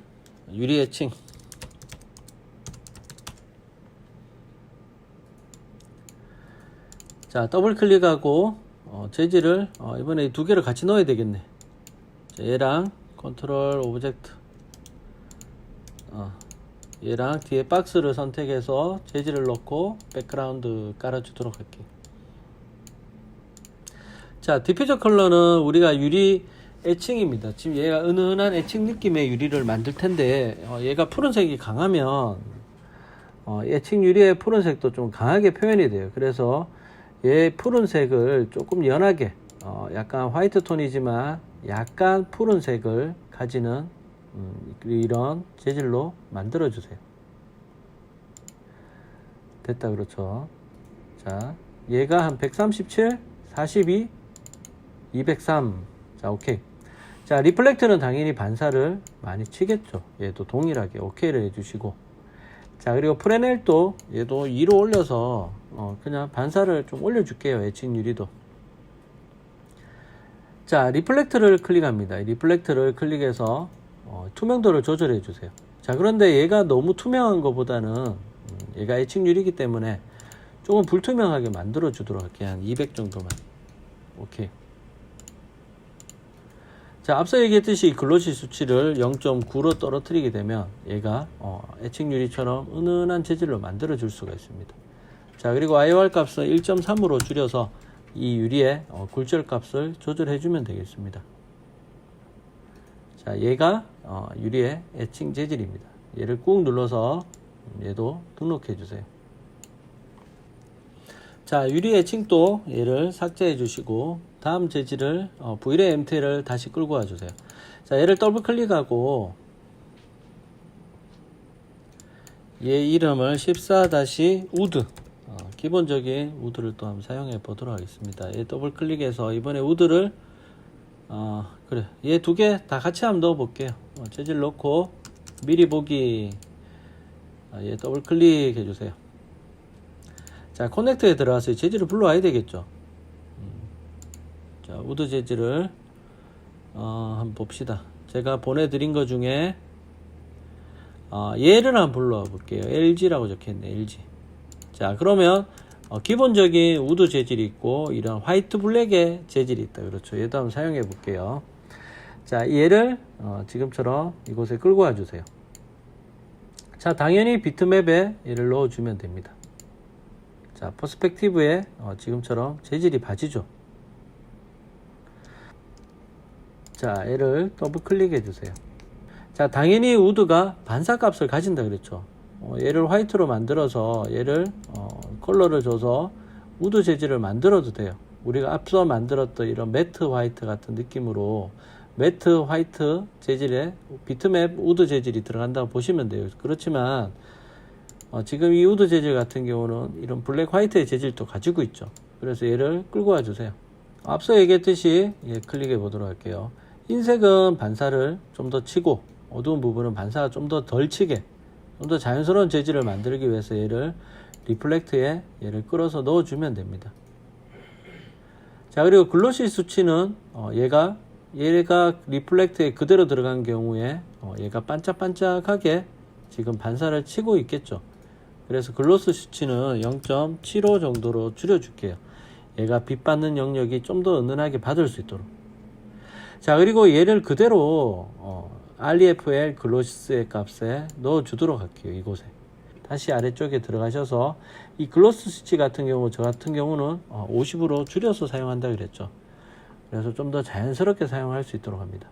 유리 에칭, 자, 더블 클릭하고 재질을 이번에 두 개를 같이 넣어야 되겠네. 자, 얘랑 컨트롤 오브젝트, 얘랑 뒤에 박스를 선택해서 재질을 넣고 백그라운드 깔아주도록 할게요. 자, 디퓨저 컬러는 우리가 유리 에칭입니다. 지금 얘가 은은한 에칭 느낌의 유리를 만들 텐데 얘가 푸른색이 강하면 에칭 유리의 푸른색도 좀 강하게 표현이 돼요. 그래서 얘 푸른색을 조금 연하게 약간 화이트 톤이지만 약간 푸른색을 가지는 이런 재질로 만들어 주세요. 됐다. 그렇죠. 자, 얘가 한 137, 42, 203. 자, 오케이. 자, 리플렉트는 당연히 반사를 많이 치겠죠. 얘도 동일하게 오케이를 해주시고, 자, 그리고 프레넬도 얘도 2로 올려서 그냥 반사를 좀 올려줄게요. 에칭 유리도. 자, 리플렉트를 클릭합니다. 리플렉트를 클릭해서 투명도를 조절해 주세요. 자, 그런데 얘가 너무 투명한 것보다는 얘가 에칭 유리이기 때문에 조금 불투명하게 만들어 주도록 할게요. 한 200 정도만. 오케이. 자, 앞서 얘기했듯이 글로시 수치를 0.9로 떨어뜨리게 되면 얘가 에칭 유리처럼 은은한 재질로 만들어 줄 수가 있습니다. 자, 그리고 IOR 값은 1.3으로 줄여서 이 유리의 굴절 값을 조절해 주면 되겠습니다. 자, 얘가 유리의 에칭 재질입니다. 얘를 꾹 눌러서 얘도 등록해 주세요. 자, 유리 에칭도 얘를 삭제해 주시고 다음 재질을 V-ray MTL을 다시 끌고 와 주세요. 자, 얘를 더블 클릭하고 얘 이름을 14-우드, 기본적인 우드를 또 한번 사용해 보도록 하겠습니다. 얘 더블 클릭해서 이번에 우드를 그래, 얘 두 개 다 같이 한번 넣어 볼게요. 재질 넣고 미리 보기, 얘 더블 클릭해 주세요. 자, 커넥터에 들어가서 재질을 불러와야 되겠죠. 자, 우드 재질을 한번 봅시다. 제가 보내드린 것 중에 얘를 한번 불러와 볼게요. LG라고 적혀있네. LG. 자, 그러면 기본적인 우드 재질이 있고 이런 화이트 블랙의 재질이 있다. 그렇죠. 얘도 한번 사용해 볼게요. 자, 얘를 지금처럼 이곳에 끌고 와 주세요. 자, 당연히 비트맵에 얘를 넣어주면 됩니다. 자, 퍼스펙티브에 지금처럼 재질이 봐지죠. 자, 얘를 더블 클릭해 주세요. 자, 당연히 우드가 반사 값을 가진다 그랬죠. 얘를 화이트로 만들어서 얘를 컬러를 줘서 우드 재질을 만들어도 돼요. 우리가 앞서 만들었던 이런 매트 화이트 같은 느낌으로 매트 화이트 재질에 비트맵 우드 재질이 들어간다고 보시면 돼요. 그렇지만 지금 이 우드 재질 같은 경우는 이런 블랙 화이트의 재질도 가지고 있죠. 그래서 얘를 끌고 와 주세요. 앞서 얘기했듯이 클릭해 보도록 할게요. 흰색은 반사를 좀 더 치고 어두운 부분은 반사가 좀 더 덜 치게, 좀 더 자연스러운 재질을 만들기 위해서 얘를 리플렉트에 얘를 끌어서 넣어주면 됩니다. 자, 그리고 글로시 수치는 얘가 리플렉트에 그대로 들어간 경우에 얘가 반짝반짝하게 지금 반사를 치고 있겠죠. 그래서 글로스 수치는 0.75 정도로 줄여줄게요. 얘가 빛 받는 영역이 좀 더 은은하게 받을 수 있도록. 자, 그리고 얘를 그대로 REFL 글로스의 값에 넣어 주도록 할게요. 이곳에 다시 아래쪽에 들어가셔서 이 글로스 수치 같은 경우, 저 같은 경우는 50으로 줄여서 사용한다 그랬죠. 그래서 좀 더 자연스럽게 사용할 수 있도록 합니다.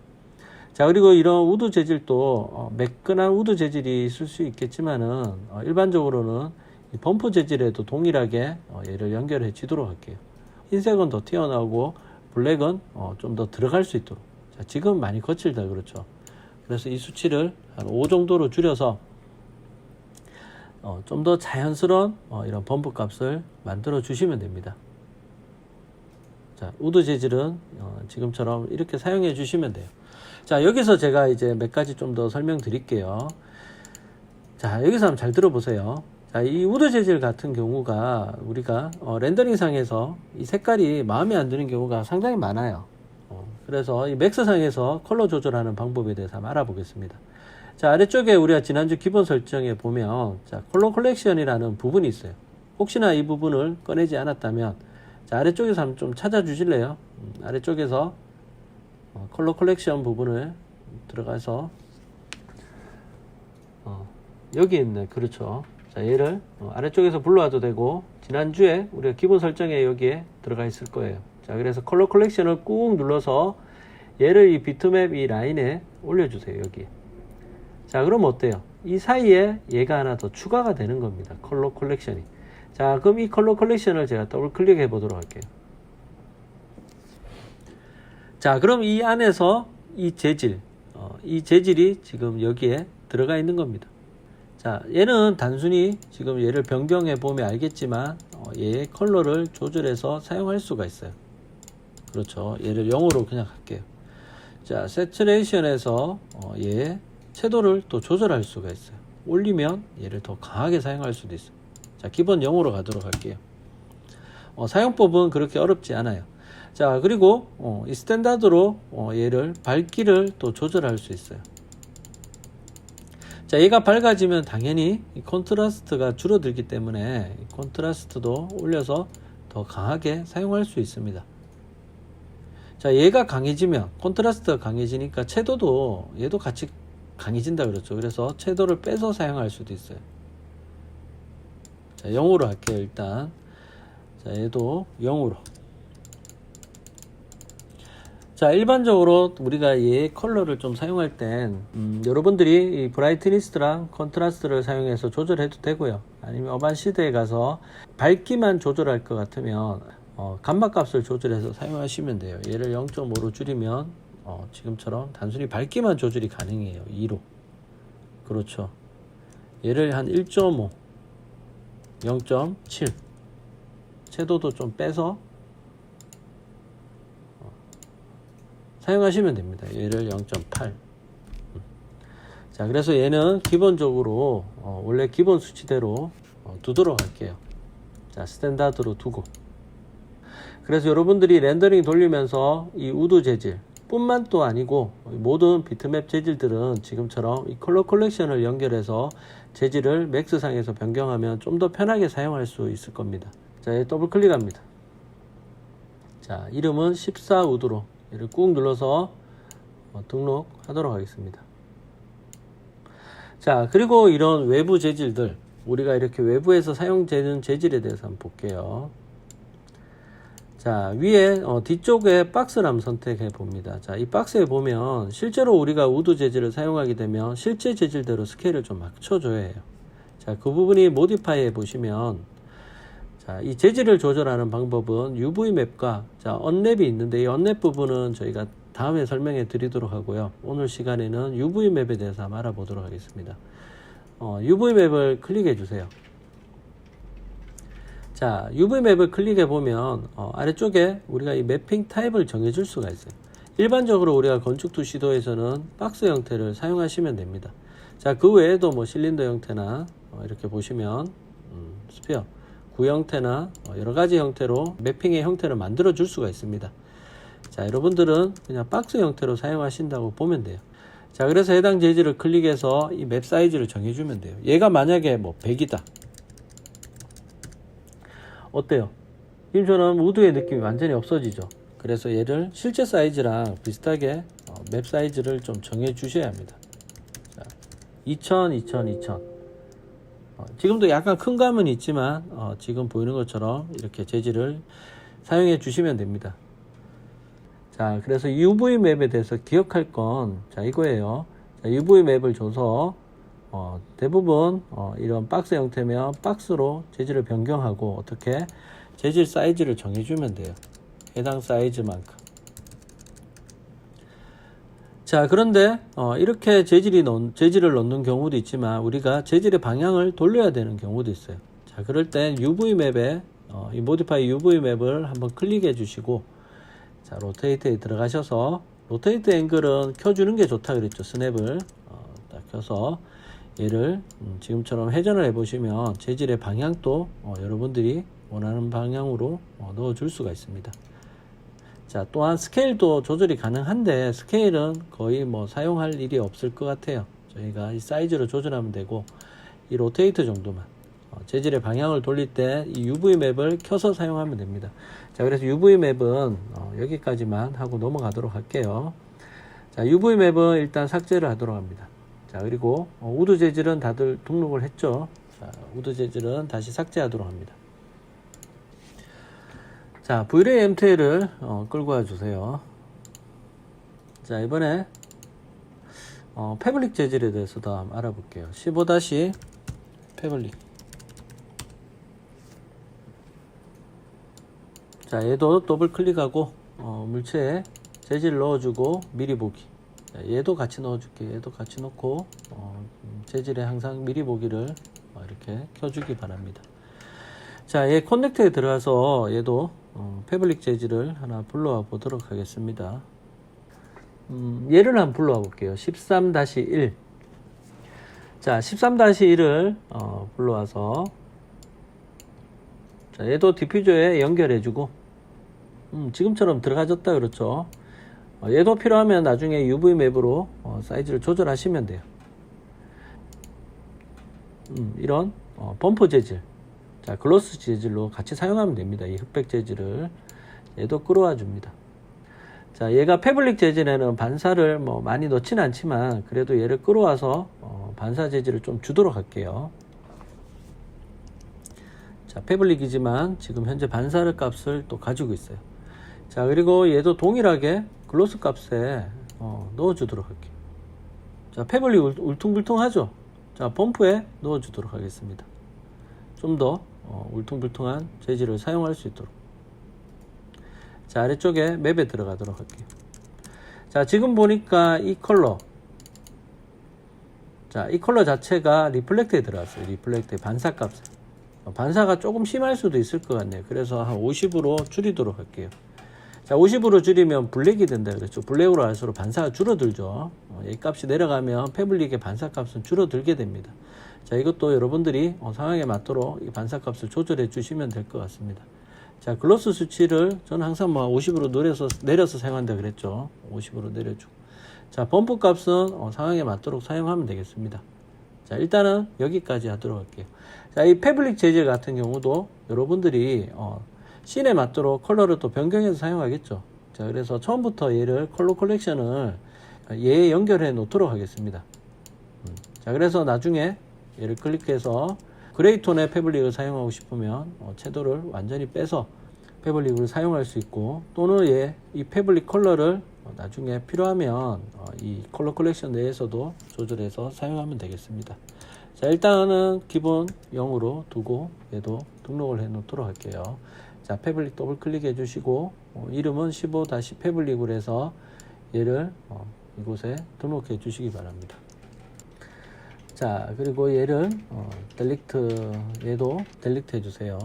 자, 그리고 이런 우드 재질도 매끈한 우드 재질이 있을 수 있겠지만은 일반적으로는 이 범프 재질에도 동일하게 얘를 연결해 주도록 할게요. 흰색은 더 튀어나오고 블랙은 좀 더 들어갈 수 있도록. 자, 지금 많이 거칠다 그렇죠. 그래서 이 수치를 한 5 정도로 줄여서 좀 더 자연스러운 이런 범프 값을 만들어 주시면 됩니다. 자, 우드 재질은 지금처럼 이렇게 사용해 주시면 돼요. 자, 여기서 제가 이제 몇 가지 좀 더 설명드릴게요. 자, 여기서 한번 잘 들어보세요. 자, 이 우드 재질 같은 경우가 우리가 렌더링상에서 이 색깔이 마음에 안 드는 경우가 상당히 많아요. 그래서 이 맥스상에서 컬러 조절하는 방법에 대해서 한번 알아보겠습니다. 자, 아래쪽에 우리가 지난주 기본 설정에 보면 자, 컬러 컬렉션이라는 부분이 있어요. 혹시나 이 부분을 꺼내지 않았다면 자, 아래쪽에서 한번 좀 찾아주실래요? 아래쪽에서 컬러 컬렉션 부분을 들어가서 여기 있네. 그렇죠. 자, 얘를 아래쪽에서 불러와도 되고 지난주에 우리가 기본 설정에 여기에 들어가 있을 거예요. 자, 그래서 컬러 컬렉션을 꾹 눌러서 얘를 이 비트맵 이 라인에 올려주세요. 여기. 자, 그럼 어때요? 이 사이에 얘가 하나 더 추가가 되는 겁니다. 컬러 컬렉션이. 자, 그럼 이 컬러 컬렉션을 제가 더블 클릭해 보도록 할게요. 자, 그럼 이 안에서 이 재질, 이 재질이 지금 여기에 들어가 있는 겁니다. 자, 얘는 단순히 지금 얘를 변경해 보면 알겠지만 얘의 컬러를 조절해서 사용할 수가 있어요. 그렇죠. 얘를 0으로 그냥 할게요. 자, 세츄레이션에서 얘의 채도를 또 조절할 수가 있어요. 올리면 얘를 더 강하게 사용할 수도 있어요. 자, 기본 0으로 가도록 할게요. 사용법은 그렇게 어렵지 않아요. 자, 그리고 이 스탠다드로 얘를 밝기를 또 조절할 수 있어요. 자, 얘가 밝아지면 당연히 이 콘트라스트가 줄어들기 때문에 이 콘트라스트도 올려서 더 강하게 사용할 수 있습니다. 자, 얘가 강해지면 콘트라스트가 강해지니까 채도도 얘도 같이 강해진다 그랬죠. 그래서 채도를 빼서 사용할 수도 있어요. 자, 0으로 할게요. 일단 자, 얘도 0으로. 자, 일반적으로 우리가 얘 컬러를 좀 사용할 땐 여러분들이 이 브라이트니스랑 컨트라스트를 사용해서 조절해도 되고요. 아니면 어반시드에 가서 밝기만 조절할 것 같으면 감마 값을 조절해서 사용하시면 돼요. 얘를 0.5로 줄이면 지금처럼 단순히 밝기만 조절이 가능해요. 2로. 그렇죠. 얘를 한 1.5, 0.7 채도도 좀 빼서 사용하시면 됩니다. 얘를 0.8. 자, 그래서 얘는 기본적으로 원래 기본 수치대로 두도록 할게요. 자, 스탠다드로 두고. 그래서 여러분들이 렌더링 돌리면서 이 우드 재질 뿐만 또 아니고 모든 비트맵 재질들은 지금처럼 이 컬러 컬렉션을 연결해서 재질을 맥스상에서 변경하면 좀 더 편하게 사용할 수 있을 겁니다. 자, 얘 더블 클릭합니다. 자, 이름은 14 우드로 얘를 꾹 눌러서 등록하도록 하겠습니다. 자, 그리고 이런 외부 재질들 우리가 이렇게 외부에서 사용되는 재질에 대해서 한번 볼게요. 자, 위에 뒤쪽에 박스를 한번 선택해 봅니다. 자, 이 박스에 보면 실제로 우리가 우드 재질을 사용하게 되면 실제 재질대로 스케일을 좀 맞춰줘야 해요. 자, 그 부분이 모디파이에 보시면 자, 이 재질을 조절하는 방법은 UV 맵과 자, 언랩이 있는데 이 언랩 부분은 저희가 다음에 설명해 드리도록 하고요. 오늘 시간에는 UV 맵에 대해서 한번 알아보도록 하겠습니다. UV 맵을 클릭해 주세요. 자, UV 맵을 클릭해 보면 아래쪽에 우리가 이 매핑 타입을 정해 줄 수가 있어요. 일반적으로 우리가 건축 투시도에서는 박스 형태를 사용하시면 됩니다. 자, 그 외에도 뭐 실린더 형태나 이렇게 보시면 스피어 구 형태나 여러 가지 형태로 매핑의 형태를 만들어 줄 수가 있습니다. 자, 여러분들은 그냥 박스 형태로 사용하신다고 보면 돼요. 자, 그래서 해당 재질을 클릭해서 이 맵 사이즈를 정해주면 돼요. 얘가 만약에 뭐 100이다. 어때요? 지금처럼 우드의 느낌이 완전히 없어지죠. 그래서 얘를 실제 사이즈랑 비슷하게 맵 사이즈를 좀 정해 주셔야 합니다. 자, 2000, 2000, 2000. 지금도 약간 큰 감은 있지만 지금 보이는 것처럼 이렇게 재질을 사용해 주시면 됩니다. 자, 그래서 UV 맵에 대해서 기억할 건 자, 이거예요. 자, UV 맵을 줘서 대부분 이런 박스 형태면 박스로 재질을 변경하고 어떻게 재질 사이즈를 정해주면 돼요. 해당 사이즈만큼. 자, 그런데 이렇게 재질을 넣는 경우도 있지만 우리가 재질의 방향을 돌려야 되는 경우도 있어요. 자, 그럴 땐 UV 맵에 이 모디파이 UV 맵을 한번 클릭해 주시고, 자, 로테이트에 들어가셔서 로테이트 앵글은 켜주는 게 좋다 그랬죠. 스냅을 딱 켜서 얘를 지금처럼 회전을 해 보시면 재질의 방향도 여러분들이 원하는 방향으로 넣어 줄 수가 있습니다. 자, 또한 스케일도 조절이 가능한데 스케일은 거의 뭐 사용할 일이 없을 것 같아요. 저희가 이 사이즈로 조절하면 되고, 이 로테이트 정도만 재질의 방향을 돌릴 때 이 UV 맵을 켜서 사용하면 됩니다. 자, 그래서 UV 맵은 여기까지만 하고 넘어가도록 할게요. 자, UV 맵은 일단 삭제를 하도록 합니다. 자, 그리고 우드 재질은 다들 등록을 했죠. 자, 우드 재질은 다시 삭제하도록 합니다. 자, V-Ray M2L을 끌고 와 주세요. 자, 이번에 패블릭 재질에 대해서 더 한번 알아볼게요. 15- 패블릭. 자, 얘도 더블 클릭하고 물체에 재질 넣어주고 미리 보기. 자, 얘도 같이 넣어줄게요. 얘도 같이 넣고 재질에 항상 미리 보기를 이렇게 켜주기 바랍니다. 자, 얘 커넥터에 들어가서 얘도 패블릭 재질을 하나 불러와 보도록 하겠습니다. 얘를 한번 불러와 볼게요. 13-1. 자, 13-1을 불러와서, 자, 얘도 디퓨저에 연결해주고, 지금처럼 들어가졌다 그렇죠. 얘도 필요하면 나중에 UV 맵으로 사이즈를 조절하시면 돼요. 이런 범퍼 재질, 자, 글로스 재질로 같이 사용하면 됩니다. 이 흑백 재질을 얘도 끌어와 줍니다. 자, 얘가 패블릭 재질에는 반사를 뭐 많이 넣지는 않지만 그래도 얘를 끌어와서 반사 재질을 좀 주도록 할게요. 자, 패블릭이지만 지금 현재 반사 값을 또 가지고 있어요. 자, 그리고 얘도 동일하게 글로스 값에 넣어 주도록 할게요. 자, 패블릭 울퉁불퉁하죠. 자, 범프에 넣어 주도록 하겠습니다. 좀 더 울퉁불퉁한 재질을 사용할 수 있도록. 자, 아래쪽에 맵에 들어가도록 할게요. 자, 지금 보니까 이 컬러, 자, 이 컬러 자체가 리플렉트에 들어갔어요. 리플렉트의 반사값. 반사가 조금 심할 수도 있을 것 같네요. 그래서 한 50으로 줄이도록 할게요. 자, 50으로 줄이면 블랙이 된다 그랬죠. 블랙으로 할수록 반사가 줄어들죠. 이 값이 내려가면 패블릭의 반사값은 줄어들게 됩니다. 자, 이것도 여러분들이 상황에 맞도록 이 반사값을 조절해 주시면 될 것 같습니다. 자, 글로스 수치를 저는 항상 뭐 50으로 내려서 사용한다 그랬죠. 50으로 내려주고. 자, 범프 값은 상황에 맞도록 사용하면 되겠습니다. 자, 일단은 여기까지 하도록 할게요. 자, 이 패블릭 재질 같은 경우도 여러분들이 씬에 맞도록 컬러를 또 변경해서 사용하겠죠. 자, 그래서 처음부터 얘를 컬러 컬렉션을 얘에 연결해 놓도록 하겠습니다. 자, 그래서 나중에 얘를 클릭해서 그레이톤의 패블릭을 사용하고 싶으면 채도를 완전히 빼서 패블릭을 사용할 수 있고, 또는 이 패블릭 컬러를 나중에 필요하면 이 컬러 컬렉션 내에서도 조절해서 사용하면 되겠습니다. 자, 일단은 기본 0으로 두고 얘도 등록을 해 놓도록 할게요. 자, 패블릭 더블 클릭해 주시고 이름은 15- 패블릭으로 해서 얘를 이곳에 등록해 주시기 바랍니다. 자, 그리고 얘를 얘도 델리트 해주세요.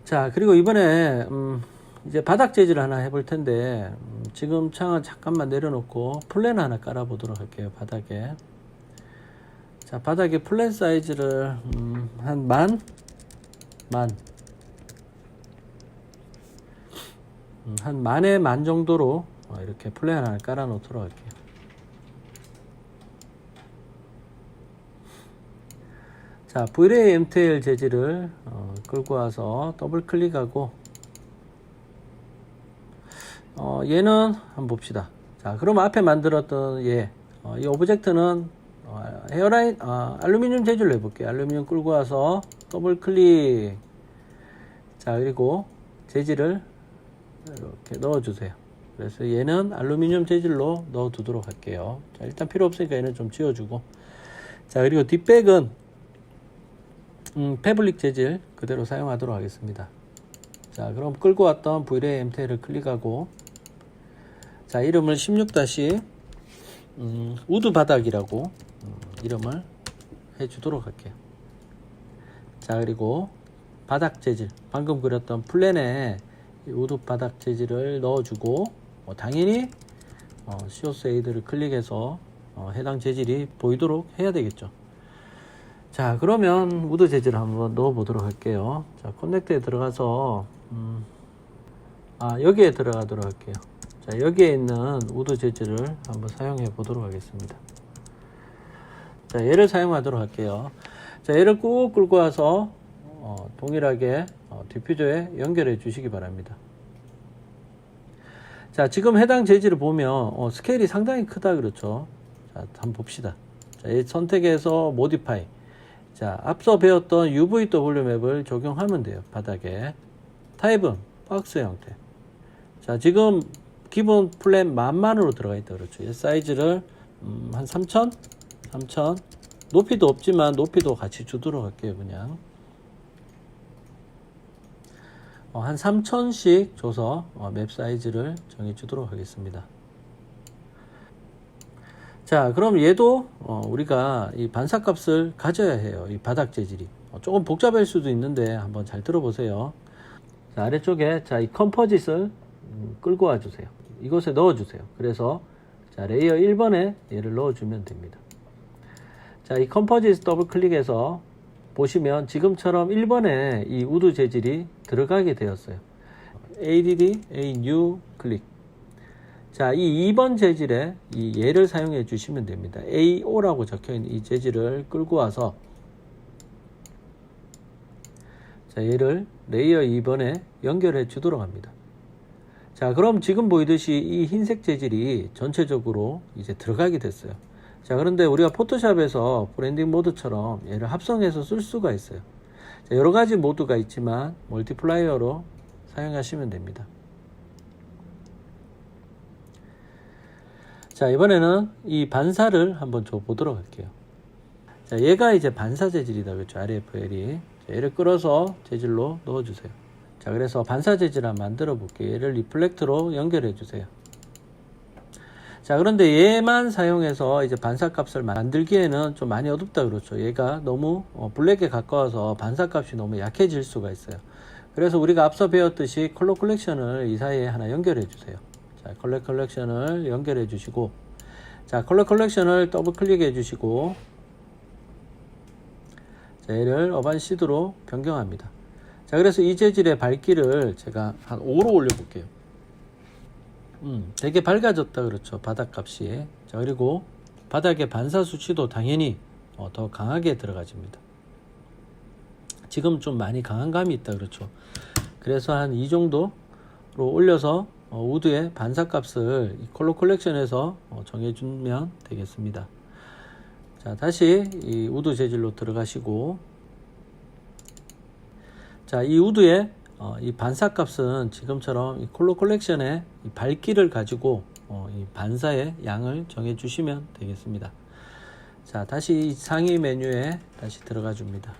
자, 그리고 이번에 이제 바닥 재질을 하나 해볼 텐데 지금 창을 잠깐만 내려놓고 플랜 하나 깔아 보도록 할게요. 바닥에. 자, 바닥에 플랜 사이즈를 한 한 만에 만 정도로 이렇게 플랜 하나 깔아 놓도록 할게요. 자, V-Ray M2L 재질을 끌고 와서 더블 클릭하고 얘는 한번 봅시다. 자, 그럼 앞에 만들었던 이 오브젝트는 헤어라인 알루미늄 재질로 해볼게요. 알루미늄 끌고 와서 더블 클릭. 자, 그리고 재질을 이렇게 넣어주세요. 그래서 얘는 알루미늄 재질로 넣어 두도록 할게요. 자, 일단 필요 없으니까 얘는 좀 지워주고. 자, 그리고 뒷백은 패블릭 재질 그대로 사용하도록 하겠습니다. 자, 그럼 끌고 왔던 V-Ray M2L을 클릭하고, 자, 이름을 16- 우드 바닥이라고 이름을 해주도록 할게요. 자, 그리고 바닥 재질, 방금 그렸던 플랜에 우드 바닥 재질을 넣어주고, 당연히 COS 에이드를 클릭해서 해당 재질이 보이도록 해야 되겠죠. 자, 그러면 우드 재질을 한번 넣어 보도록 할게요. 자, 커넥트에 들어가서 여기에 들어가도록 할게요. 자, 여기에 있는 우드 재질을 한번 사용해 보도록 하겠습니다. 자, 얘를 사용하도록 할게요. 자, 얘를 꾹 끌고 와서 동일하게 디퓨저에 연결해 주시기 바랍니다. 자, 지금 해당 재질을 보면 스케일이 상당히 크다 그렇죠. 자, 한번 봅시다. 자, 얘 선택해서 모디파이. 자, 앞서 배웠던 UVW 맵을 적용하면 돼요. 바닥에. 타입은 박스 형태. 자, 지금 기본 플랜 10,000만으로 들어가 있다 그렇죠. 얘 사이즈를 한 3,000? 높이도 없지만 높이도 같이 주도록 할게요. 그냥 한 3,000씩 줘서 맵 사이즈를 정해 주도록 하겠습니다. 자, 그럼 얘도 우리가 이 반사값을 가져야 해요. 이 바닥 재질이 조금 복잡할 수도 있는데 한번 잘 들어보세요. 자, 아래쪽에 이 컴포짓을 끌고 와 주세요. 이곳에 넣어 주세요. 그래서 자, 레이어 1번에 얘를 넣어 주면 됩니다. 자, 이 컴포짓 더블 클릭해서 보시면 지금처럼 1번에 이 우드 재질이 들어가게 되었어요. ADD, A New 클릭. 자, 이 2번 재질에 이 얘를 사용해 주시면 됩니다. AO라고 적혀 있는 이 재질을 끌고 와서 자, 얘를 레이어 2번에 연결해 주도록 합니다. 자, 그럼 지금 보이듯이 이 흰색 재질이 전체적으로 이제 들어가게 됐어요. 자, 그런데 우리가 포토샵에서 브랜딩 모드처럼 얘를 합성해서 쓸 수가 있어요. 자, 여러 가지 모드가 있지만 멀티플라이어로 사용하시면 됩니다. 자, 이번에는 이 반사를 한번 줘 보도록 할게요. 자, 얘가 이제 반사 재질이다 그렇죠. RFL이. 자, 얘를 끌어서 재질로 넣어 주세요. 자, 그래서 반사 재질 한번 만들어 볼게요. 얘를 리플렉트로 연결해 주세요. 자, 그런데 얘만 사용해서 이제 반사 값을 만들기에는 좀 많이 어둡다 그렇죠. 얘가 너무 블랙에 가까워서 반사 값이 너무 약해질 수가 있어요. 그래서 우리가 앞서 배웠듯이 컬러 컬렉션을 이 사이에 하나 연결해 주세요. 자, 컬러 컬렉션을 연결해 주시고, 자, 컬러 컬렉션을 더블 클릭해 주시고, 자, 얘를 어반 시드로 변경합니다. 자, 그래서 이 재질의 밝기를 제가 한 5로 올려 볼게요. 되게 밝아졌다 그렇죠. 바닥 값이. 자, 그리고 바닥의 반사 수치도 당연히 더 강하게 들어가집니다. 지금 좀 많이 강한 감이 있다 그렇죠. 그래서 한 이 정도로 올려서 우드의 반사 값을 이 컬러 컬렉션에서 정해주면 되겠습니다. 자, 다시 이 우드 재질로 들어가시고, 자, 이 우드의 이 반사 값은 지금처럼 이 컬러 컬렉션의 이 밝기를 가지고 이 반사의 양을 정해 주시면 되겠습니다. 자, 다시 이 상위 메뉴에 다시 들어가 줍니다.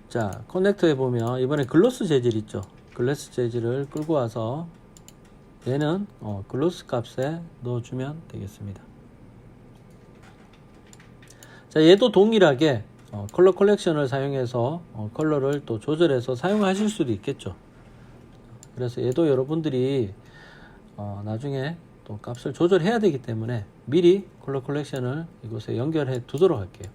자, 커넥터에 보면 이번에 글로스 재질 있죠. 글로스 재질을 끌고 와서 얘는 글로스 값에 넣어주면 되겠습니다. 자, 얘도 동일하게 컬러 컬렉션을 사용해서 컬러를 또 조절해서 사용하실 수도 있겠죠. 그래서 얘도 여러분들이 나중에 또 값을 조절해야 되기 때문에 미리 컬러 컬렉션을 이곳에 연결해 두도록 할게요.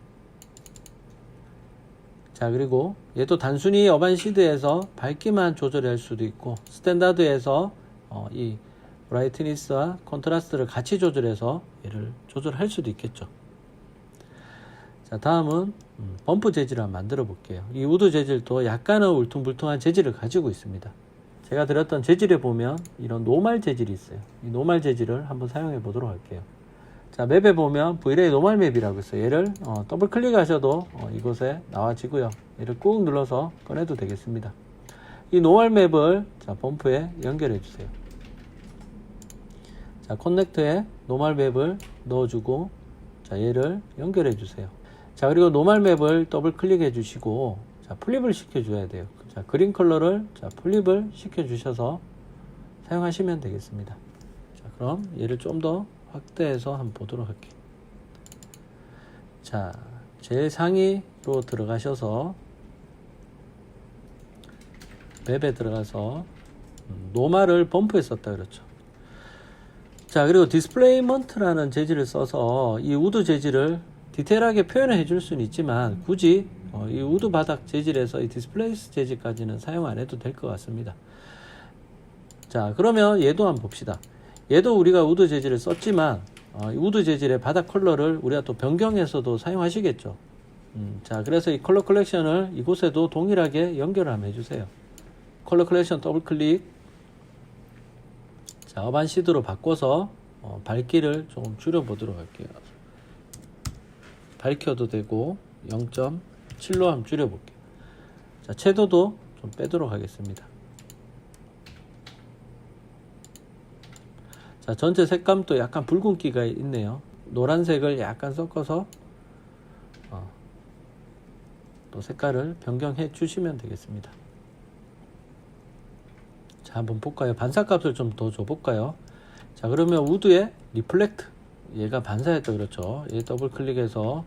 자, 그리고 얘도 단순히 어반시드에서 밝기만 조절할 수도 있고, 스탠다드에서 이 브라이트니스와 컨트라스트를 같이 조절해서 얘를 조절할 수도 있겠죠. 자, 다음은 범프 재질을 한번 만들어 볼게요. 이 우드 재질도 약간은 울퉁불퉁한 재질을 가지고 있습니다. 제가 드렸던 재질에 보면 이런 노말 재질이 있어요. 이 노말 재질을 한번 사용해 보도록 할게요. 자, 맵에 보면 V-Ray 노말 맵이라고 있어요. 얘를 더블 클릭하셔도 이곳에 나와지고요. 얘를 꾹 눌러서 꺼내도 되겠습니다. 이 노말 맵을 자, 범프에 연결해 주세요. 자, 커넥터에 노말 맵을 넣어주고, 자, 얘를 연결해 주세요. 자, 그리고 노말 맵을 더블 클릭해 주시고, 자, 플립을 시켜 줘야 돼요. 자, 그린 컬러를 자, 플립을 시켜 주셔서 사용하시면 되겠습니다. 자, 그럼 얘를 좀 더 확대해서 한번 보도록 할게요. 자, 제일 상위로 들어가셔서 맵에 들어가서 노말을 범프에 썼다 그랬죠. 자, 그리고 디스플레이먼트라는 재질을 써서 이 우드 재질을 디테일하게 표현을 해줄 수는 있지만 굳이 이 우드 바닥 재질에서 이 디스플레이스 재질까지는 사용 안 해도 될 것 같습니다. 자, 그러면 얘도 한번 봅시다. 얘도 우리가 우드 재질을 썼지만 이 우드 재질의 바닥 컬러를 우리가 또 변경해서도 사용하시겠죠. 자, 그래서 이 컬러 컬렉션을 이곳에도 동일하게 연결을 한번 해주세요. 컬러 컬렉션 더블 클릭. 자, 어반시드로 바꿔서 밝기를 조금 줄여 보도록 할게요. 밝혀도 되고 0.7로 한번 줄여 볼게요. 자, 채도도 좀 빼도록 하겠습니다. 자, 전체 색감도 약간 붉은기가 있네요. 노란색을 약간 섞어서 또 색깔을 변경해 주시면 되겠습니다. 자, 한번 볼까요? 반사값을 좀 더 줘볼까요? 자, 그러면 우드의 리플렉트, 얘가 반사했다 그렇죠. 얘 더블 클릭해서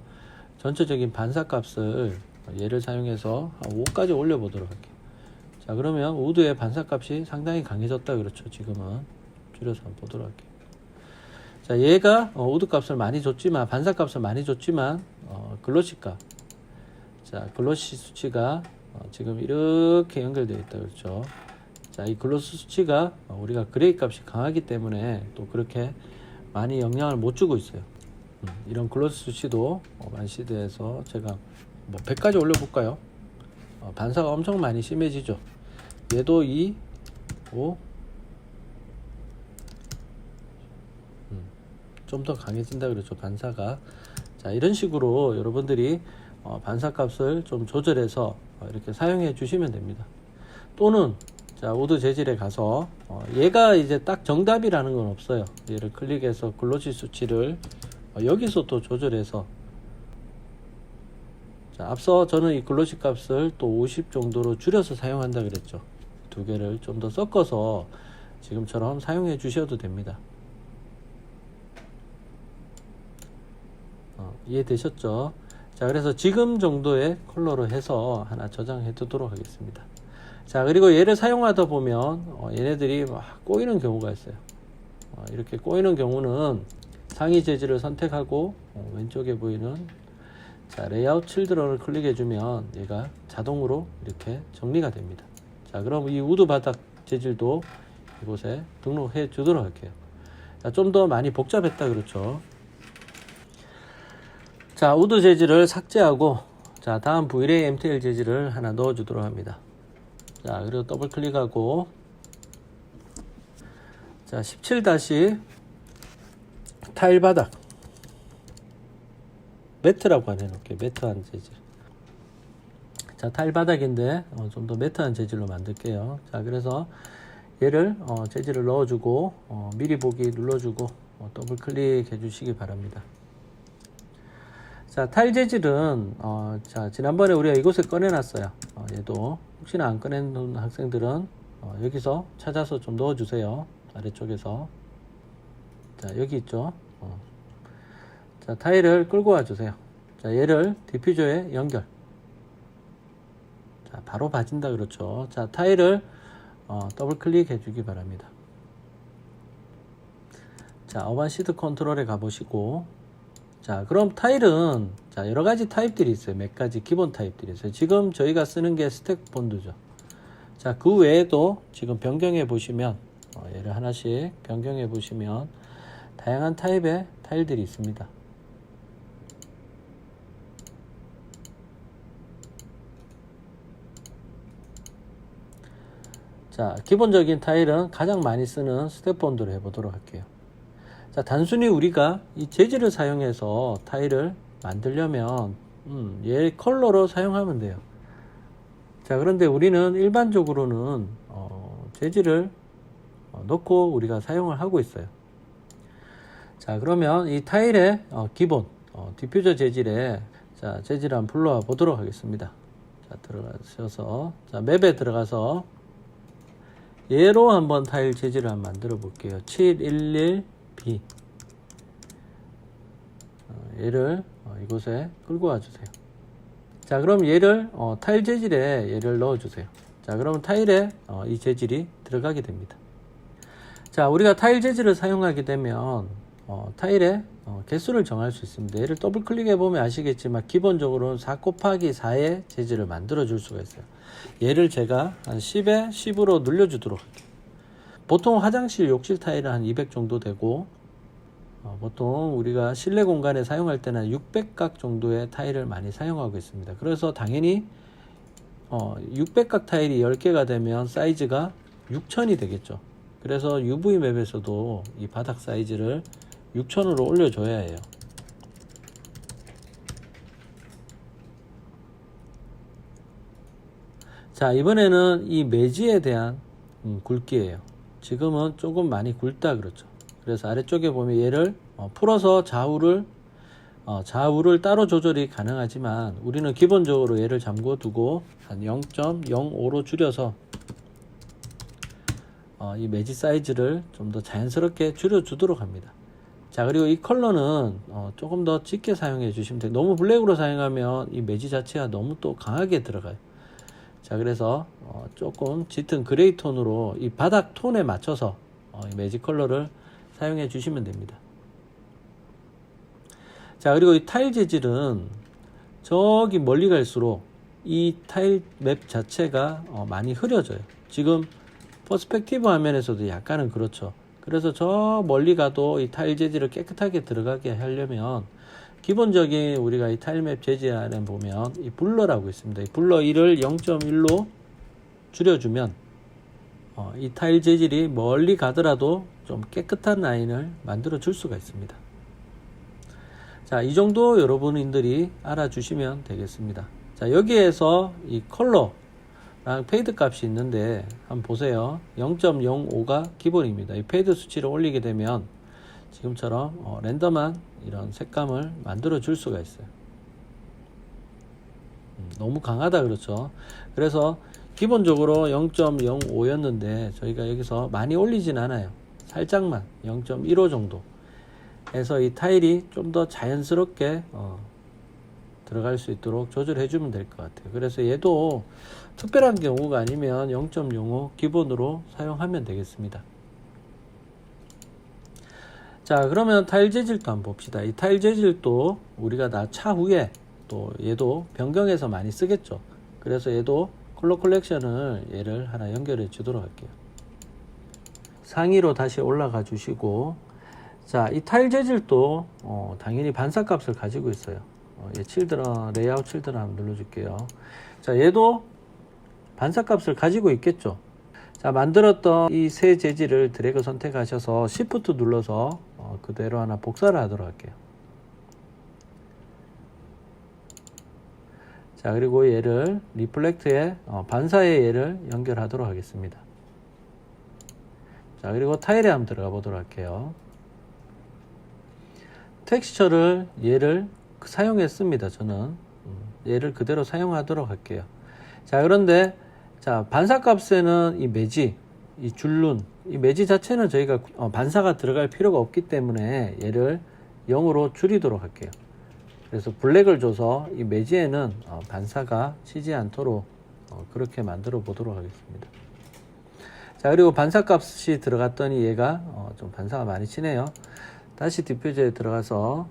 전체적인 반사값을 얘를 사용해서 한 5까지 올려보도록 할게요. 자, 그러면 우드의 반사값이 상당히 강해졌다 그렇죠. 지금은 줄여서 한번 보도록 할게요. 자, 얘가 우드 값을 많이 줬지만, 반사 값을 많이 줬지만 글로시 값, 자, 글로시 수치가 지금 이렇게 연결되어 있다 그렇죠. 자, 이 글로시 수치가 우리가 그레이 값이 강하기 때문에 또 그렇게 많이 영향을 못 주고 있어요. 이런 글로시 수치도 반시드에서 제가 뭐 100까지 올려볼까요? 반사가 엄청 많이 심해지죠. 얘도 2, 5, 좀 더 강해진다 그렇죠. 반사가. 자, 이런 식으로 여러분들이 반사 값을 좀 조절해서 이렇게 사용해 주시면 됩니다. 또는 자, 우드 재질에 가서 얘가 이제 딱 정답이라는 건 없어요. 얘를 클릭해서 글로시 수치를 여기서 또 조절해서, 자, 앞서 저는 이 글로시 값을 또 50 정도로 줄여서 사용한다 그랬죠. 두 개를 좀 더 섞어서 지금처럼 사용해 주셔도 됩니다. 이해되셨죠? 자, 그래서 지금 정도의 컬러로 해서 하나 저장해 두도록 하겠습니다. 자, 그리고 얘를 사용하다 보면 얘네들이 막 꼬이는 경우가 있어요. 이렇게 꼬이는 경우는 상위 재질을 선택하고 왼쪽에 보이는 자, 레이아웃 칠드런을 클릭해 주면 얘가 자동으로 이렇게 정리가 됩니다. 자, 그럼 이 우드 바닥 재질도 이곳에 등록해 주도록 할게요. 자, 좀 더 많이 복잡했다 그렇죠. 자, 우드 재질을 삭제하고, 자, 다음 V-Ray MTL 재질을 하나 넣어 주도록 합니다. 자, 그리고 더블 클릭하고, 자, 17- 타일 바닥 매트라고 안 해놓을게요. 매트한 재질. 자, 타일 바닥인데 좀 더 매트한 재질로 만들게요. 자, 그래서 얘를 재질을 넣어주고 미리 보기 눌러주고 더블 클릭해 주시기 바랍니다. 자, 타일 재질은 자, 지난번에 우리가 이곳에 꺼내놨어요. 얘도 혹시나 안 꺼내놓은 학생들은 여기서 찾아서 좀 넣어주세요. 아래쪽에서. 자, 여기 있죠. 자, 타일을 끌고 와주세요. 자, 얘를 디퓨저에 연결. 자, 바로 봐진다 그렇죠. 자, 타일을 더블 클릭해 주기 바랍니다. 자, 어반시드 컨트롤에 가보시고, 자, 그럼 타일은 자, 여러 가지 타입들이 있어요. 몇 가지 기본 타입들이 있어요. 지금 저희가 쓰는 게 스택 본드죠. 자, 그 외에도 지금 변경해 보시면 얘를 하나씩 변경해 보시면 다양한 타입의 타일들이 있습니다. 자, 기본적인 타일은 가장 많이 쓰는 스택 본드로 해보도록 할게요. 자, 단순히 우리가 이 재질을 사용해서 타일을 만들려면 얘 컬러로 사용하면 돼요. 자, 그런데 우리는 일반적으로는 재질을 넣고 우리가 사용을 하고 있어요. 자, 그러면 이 타일의 기본 디퓨저 재질에 자, 재질 한번 불러와 보도록 하겠습니다. 자, 들어가셔서 자, 맵에 들어가서 얘로 한번 타일 재질을 한번 만들어 볼게요. 711B. 얘를 이곳에 끌고 와 주세요. 자, 그럼 얘를 타일 재질에 얘를 넣어 주세요. 자, 그러면 타일에 이 재질이 들어가게 됩니다. 자, 우리가 타일 재질을 사용하게 되면 타일의 개수를 정할 수 있습니다. 얘를 더블 클릭해 보면 아시겠지만 기본적으로 4 곱하기 4의 재질을 만들어 줄 수가 있어요. 얘를 제가 한 10에 10으로 늘려 주도록 할게요. 보통 화장실 욕실 타일은 한 200 정도 되고 보통 우리가 실내 공간에 사용할 때는 600각 정도의 타일을 많이 사용하고 있습니다. 그래서 당연히 600각 타일이 10개가 되면 사이즈가 6000이 되겠죠. 그래서 UV 맵에서도 이 바닥 사이즈를 6000으로 올려줘야 해요. 자, 이번에는 이 매지에 대한 굵기예요. 지금은 조금 많이 굵다 그렇죠. 그래서 아래쪽에 보면 얘를 풀어서 좌우를 따로 조절이 가능하지만 우리는 기본적으로 얘를 잠궈 두고 한 0.05로 줄여서 이 매지 사이즈를 좀 더 자연스럽게 줄여 주도록 합니다. 자, 그리고 이 컬러는 조금 더 짙게 사용해 주시면 돼요. 너무 블랙으로 사용하면 이 매지 자체가 너무 또 강하게 들어가요. 자, 그래서 조금 짙은 그레이 톤으로 이 바닥 톤에 맞춰서 이 매지 컬러를 사용해 주시면 됩니다. 자, 그리고 이 타일 재질은 저기 멀리 갈수록 이 타일 맵 자체가 많이 흐려져요. 지금 퍼스펙티브 화면에서도 약간은 그렇죠. 그래서 저 멀리 가도 이 타일 재질을 깨끗하게 들어가게 하려면 기본적인 우리가 이 타일 맵 재질 안에 보면 이 블러라고 있습니다. 이 블러 1을 0.1로 줄여주면 이 타일 재질이 멀리 가더라도 좀 깨끗한 라인을 만들어 줄 수가 있습니다. 자, 이 정도 여러분들이 알아주시면 되겠습니다. 자, 여기에서 이 컬러랑 페이드 값이 있는데 한번 보세요. 0.05가 기본입니다. 이 페이드 수치를 올리게 되면 지금처럼 랜덤한 이런 색감을 만들어 줄 수가 있어요. 너무 강하다 그렇죠. 그래서 기본적으로 0.05였는데 저희가 여기서 많이 올리진 않아요. 살짝만 0.15 정도 해서 이 타일이 좀 더 자연스럽게 들어갈 수 있도록 조절해 주면 될 것 같아요. 그래서 얘도 특별한 경우가 아니면 0.05 기본으로 사용하면 되겠습니다. 자, 그러면 타일 재질도 한번 봅시다. 이 타일 재질도 우리가 차후에 또 얘도 변경해서 많이 쓰겠죠. 그래서 얘도 컬러 컬렉션을 얘를 하나 연결해 주도록 할게요. 상위로 다시 올라가 주시고, 자, 이 타일 재질도 당연히 반사값을 가지고 있어요. 얘 칠드런, 레이아웃 칠드런 한번 눌러줄게요. 자, 얘도 반사값을 가지고 있겠죠. 자, 만들었던 이 새 재질을 드래그 선택하셔서 Shift 눌러서 그대로 하나 복사를 하도록 할게요. 자, 그리고 얘를 리플렉트에 반사에 얘를 연결하도록 하겠습니다. 자, 그리고 타일에 한번 들어가 보도록 할게요. 텍스처를 얘를 사용했습니다. 저는 얘를 그대로 사용하도록 할게요. 자, 그런데 자, 반사값에는 이 매지, 이 줄눈, 이 매지 자체는 저희가 반사가 들어갈 필요가 없기 때문에 얘를 0으로 줄이도록 할게요. 그래서 블랙을 줘서 이 매지에는 반사가 치지 않도록 그렇게 만들어 보도록 하겠습니다. 자, 그리고 반사값이 들어갔더니 얘가 좀 반사가 많이 치네요. 다시 디퓨저에 들어가서,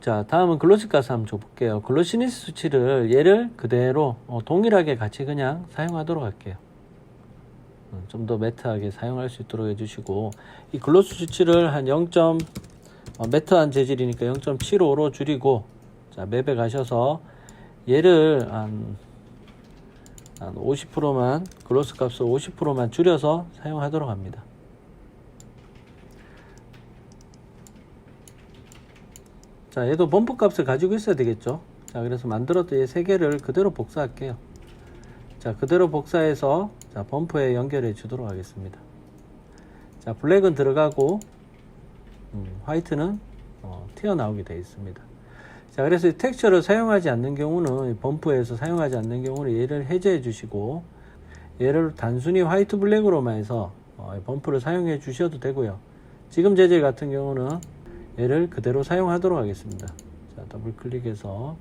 자, 다음은 글로시 가스 한번 줘볼게요. 글로시니스 수치를 얘를 그대로 동일하게 같이 그냥 사용하도록 할게요. 좀 더 매트하게 사용할 수 있도록 해주시고, 이 글로스 수치를 한 매트한 재질이니까 0.75로 줄이고, 자, 맵에 가셔서 얘를 한 50%만, 글로스 값을 50%만 줄여서 사용하도록 합니다. 자, 얘도 범프 값을 가지고 있어야 되겠죠. 자, 그래서 만들었던 얘 3개를 그대로 복사할게요. 자, 그대로 복사해서 자, 범프에 연결해 주도록 하겠습니다. 자, 블랙은 들어가고 화이트는 튀어나오게 되어 있습니다. 자, 그래서 이 텍스처를 사용하지 않는 경우는 범프에서 사용하지 않는 경우는 얘를 해제해 주시고, 얘를 단순히 화이트 블랙으로만 해서 범프를 사용해 주셔도 되고요. 지금 재질 같은 경우는 얘를 그대로 사용하도록 하겠습니다. 자, 더블 클릭해서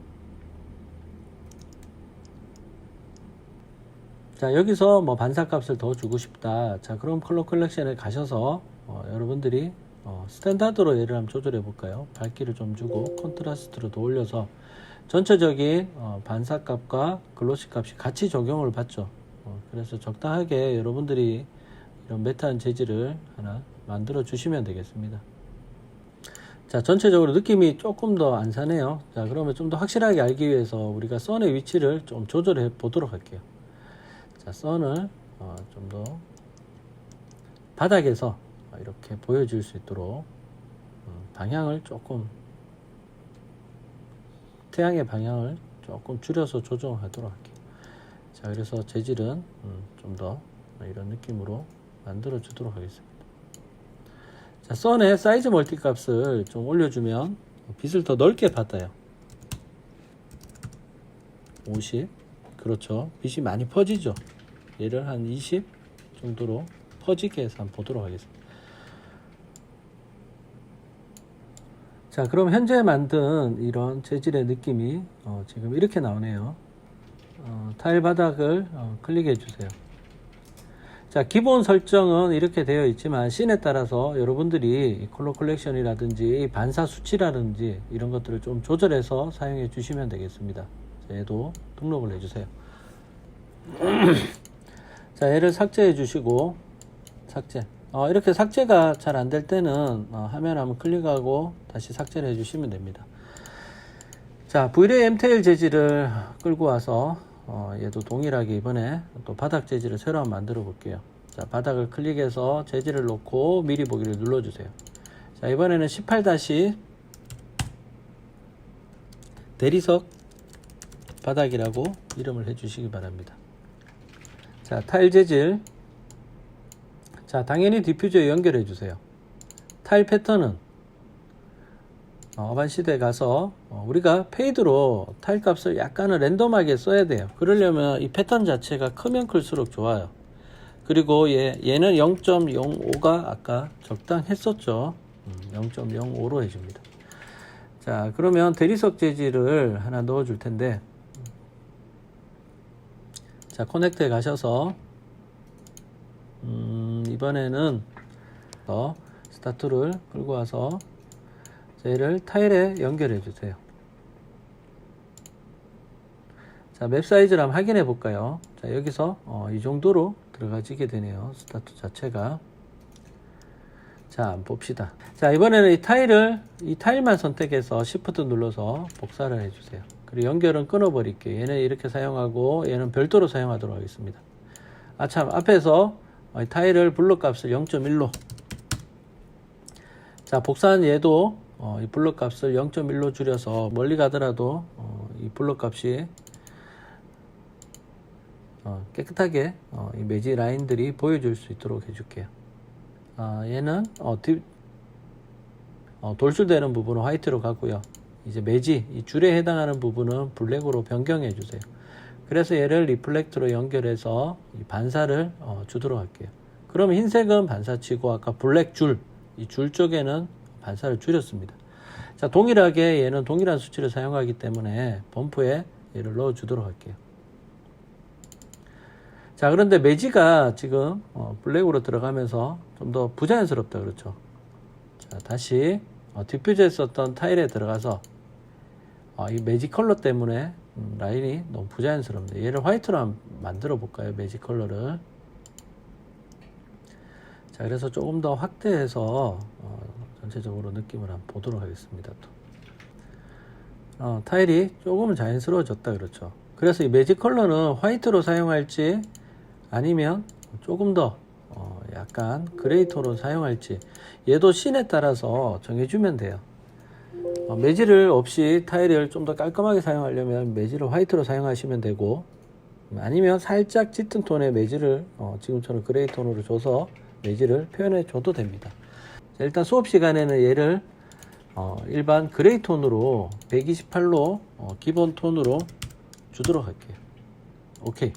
자, 여기서 뭐 반사값을 더 주고 싶다. 자, 그럼 컬러 컬렉션에 가셔서 여러분들이 스탠다드로 얘를 한번 조절해 볼까요? 밝기를 좀 주고 컨트라스트를 더 올려서 전체적인 반사값과 글로시 값이 같이 적용을 받죠. 그래서 적당하게 여러분들이 이런 매트한 재질을 하나 만들어 주시면 되겠습니다. 자, 전체적으로 느낌이 조금 더 안 사네요. 자, 그러면 좀 더 확실하게 알기 위해서 우리가 선의 위치를 좀 조절해 보도록 할게요. 자, 선을 좀 더 바닥에서 이렇게 보여줄 수 있도록 방향을 조금, 태양의 방향을 조금 줄여서 조정하도록 할게요. 자, 그래서 재질은 좀 더 이런 느낌으로 만들어 주도록 하겠습니다. 자, 선의 사이즈 멀티 값을 좀 올려주면 빛을 더 넓게 받아요. 50. 그렇죠. 빛이 많이 퍼지죠. 얘를 한 20 정도로 퍼지게 해서 한번 보도록 하겠습니다. 자, 그럼 현재 만든 이런 재질의 느낌이 지금 이렇게 나오네요. 타일 바닥을 클릭해 주세요. 자, 기본 설정은 이렇게 되어 있지만 씬에 따라서 여러분들이 컬러 컬렉션이라든지 반사 수치라든지 이런 것들을 좀 조절해서 사용해 주시면 되겠습니다. 자, 얘도 등록을 해 주세요. 자, 얘를 삭제해 주시고 삭제. 이렇게 삭제가 잘 안 될 때는 화면 한번 클릭하고 다시 삭제를 해 주시면 됩니다. 자, V-ray M-tail 재질을 끌고 와서 얘도 동일하게 이번에 또 바닥 재질을 새로 한번 만들어 볼게요. 자, 바닥을 클릭해서 재질을 놓고 미리 보기를 눌러 주세요. 자, 이번에는 18- 대리석 바닥이라고 이름을 해 주시기 바랍니다. 자, 타일 재질. 자, 당연히 디퓨저에 연결해 주세요. 타일 패턴은 어반시드에 가서 우리가 페이드로 타일 값을 약간은 랜덤하게 써야 돼요. 그러려면 이 패턴 자체가 크면 클수록 좋아요. 그리고 얘는 0.05가 아까 적당했었죠. 0.05로 해줍니다. 자, 그러면 대리석 재질을 하나 넣어 줄 텐데, 자, 커넥트에 가셔서 이번에는 스타트를 끌고 와서 얘를 타일에 연결해 주세요. 자, 맵 사이즈를 한번 확인해 볼까요? 자, 여기서 이 정도로 들어가지게 되네요. 스타트 자체가. 자, 한번 봅시다. 자, 이번에는 이 타일만 선택해서 Shift 눌러서 복사를 해 주세요. 그리고 연결은 끊어 버릴게요. 얘는 이렇게 사용하고 얘는 별도로 사용하도록 하겠습니다. 참, 앞에서 타일을 블록 값을 0.1로, 자, 복사한 얘도 이 블록 값을 0.1로 줄여서 멀리 가더라도 이 블록 값이 깨끗하게 이 매지 라인들이 보여줄 수 있도록 해줄게요. 얘는 돌출되는 부분은 화이트로 가고요. 이제 매지, 이 줄에 해당하는 부분은 블랙으로 변경해 주세요. 그래서 얘를 리플렉트로 연결해서 이 반사를 주도록 할게요. 그러면 흰색은 반사치고 아까 블랙 줄, 이 줄 쪽에는 반사를 줄였습니다. 자, 동일하게 얘는 동일한 수치를 사용하기 때문에 범프에 얘를 넣어 주도록 할게요. 자, 그런데 매지가 지금 블랙으로 들어가면서 좀 더 부자연스럽다, 그렇죠? 자, 다시 디퓨저에 썼던 타일에 들어가서 이 매지 컬러 때문에 라인이 너무 부자연스럽네요. 얘를 화이트로 한번 만들어 볼까요? 매지 컬러를. 자, 그래서 조금 더 확대해서 전체적으로 느낌을 한번 보도록 하겠습니다. 또 타일이 조금은 자연스러워졌다, 그렇죠? 그래서 이 매지 컬러는 화이트로 사용할지 아니면 조금 더 약간 그레이 톤으로 사용할지 얘도 씬에 따라서 정해주면 돼요. 매지를 없이 타일을 좀 더 깔끔하게 사용하려면 매지를 화이트로 사용하시면 되고, 아니면 살짝 짙은 톤의 매지를 지금처럼 그레이 톤으로 줘서 매지를 표현해 줘도 됩니다. 자, 일단 수업 시간에는 얘를 일반 그레이 톤으로 128로 기본 톤으로 주도록 할게요. 오케이.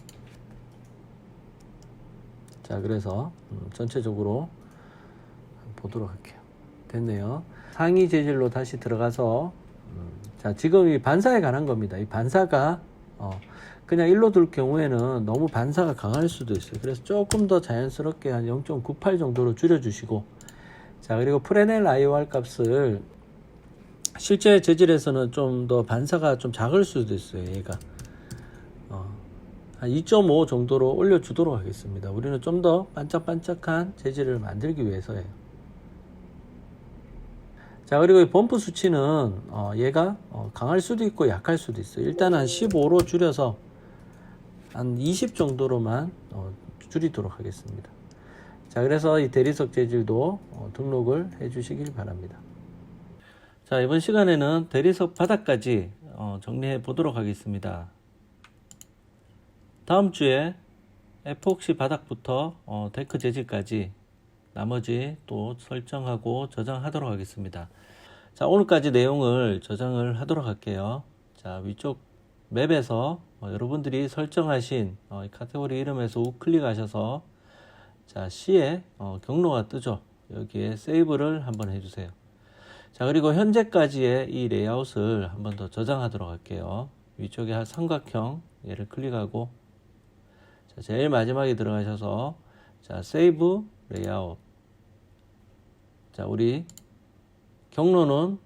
자, 그래서 전체적으로 보도록 할게요. 됐네요. 상위 재질로 다시 들어가서 자, 지금 이 반사에 관한 겁니다. 이 반사가 그냥 일로 둘 경우에는 너무 반사가 강할 수도 있어요. 그래서 조금 더 자연스럽게 한 0.98 정도로 줄여주시고, 자, 그리고 프레넬 IOR 값을 실제 재질에서는 좀 더 반사가 좀 작을 수도 있어요. 얘가 한 2.5 정도로 올려주도록 하겠습니다. 우리는 좀 더 반짝반짝한 재질을 만들기 위해서예요. 자, 그리고 이 범프 수치는 얘가 강할 수도 있고 약할 수도 있어요. 일단 한 15로 줄여서 한 20 정도로만 줄이도록 하겠습니다. 자, 그래서 이 대리석 재질도 등록을 해 주시길 바랍니다. 자, 이번 시간에는 대리석 바닥까지 정리해 보도록 하겠습니다. 다음 주에 에폭시 바닥부터 데크 재질까지 나머지 또 설정하고 저장하도록 하겠습니다. 자, 오늘까지 내용을 저장을 하도록 할게요. 자, 위쪽 맵에서 여러분들이 설정하신 이 카테고리 이름에서 우클릭하셔서 자, C에 경로가 뜨죠. 여기에 세이브를 한번 해주세요. 자, 그리고 현재까지의 이 레이아웃을 한번 더 저장하도록 할게요. 위쪽에 삼각형 얘를 클릭하고 자, 제일 마지막에 들어가셔서 자, 세이브 레이아웃. 자, 우리 경로는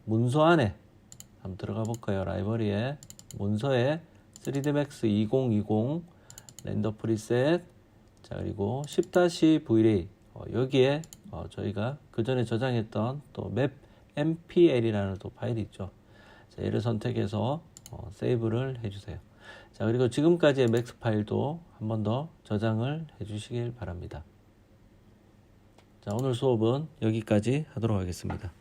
문서 안에 한번 들어가 볼까요? 라이브러리에 문서에 3D Max 2020 렌더 프리셋, 자, 그리고 10-VLAY 여기에 저희가 그 전에 저장했던 또 맵 MPL이라는 또 파일이 있죠. 자, 얘를 선택해서 세이브를 해주세요. 자, 그리고 지금까지의 맥스 파일도 한 번 더 저장을 해 주시길 바랍니다. 자, 오늘 수업은 여기까지 하도록 하겠습니다.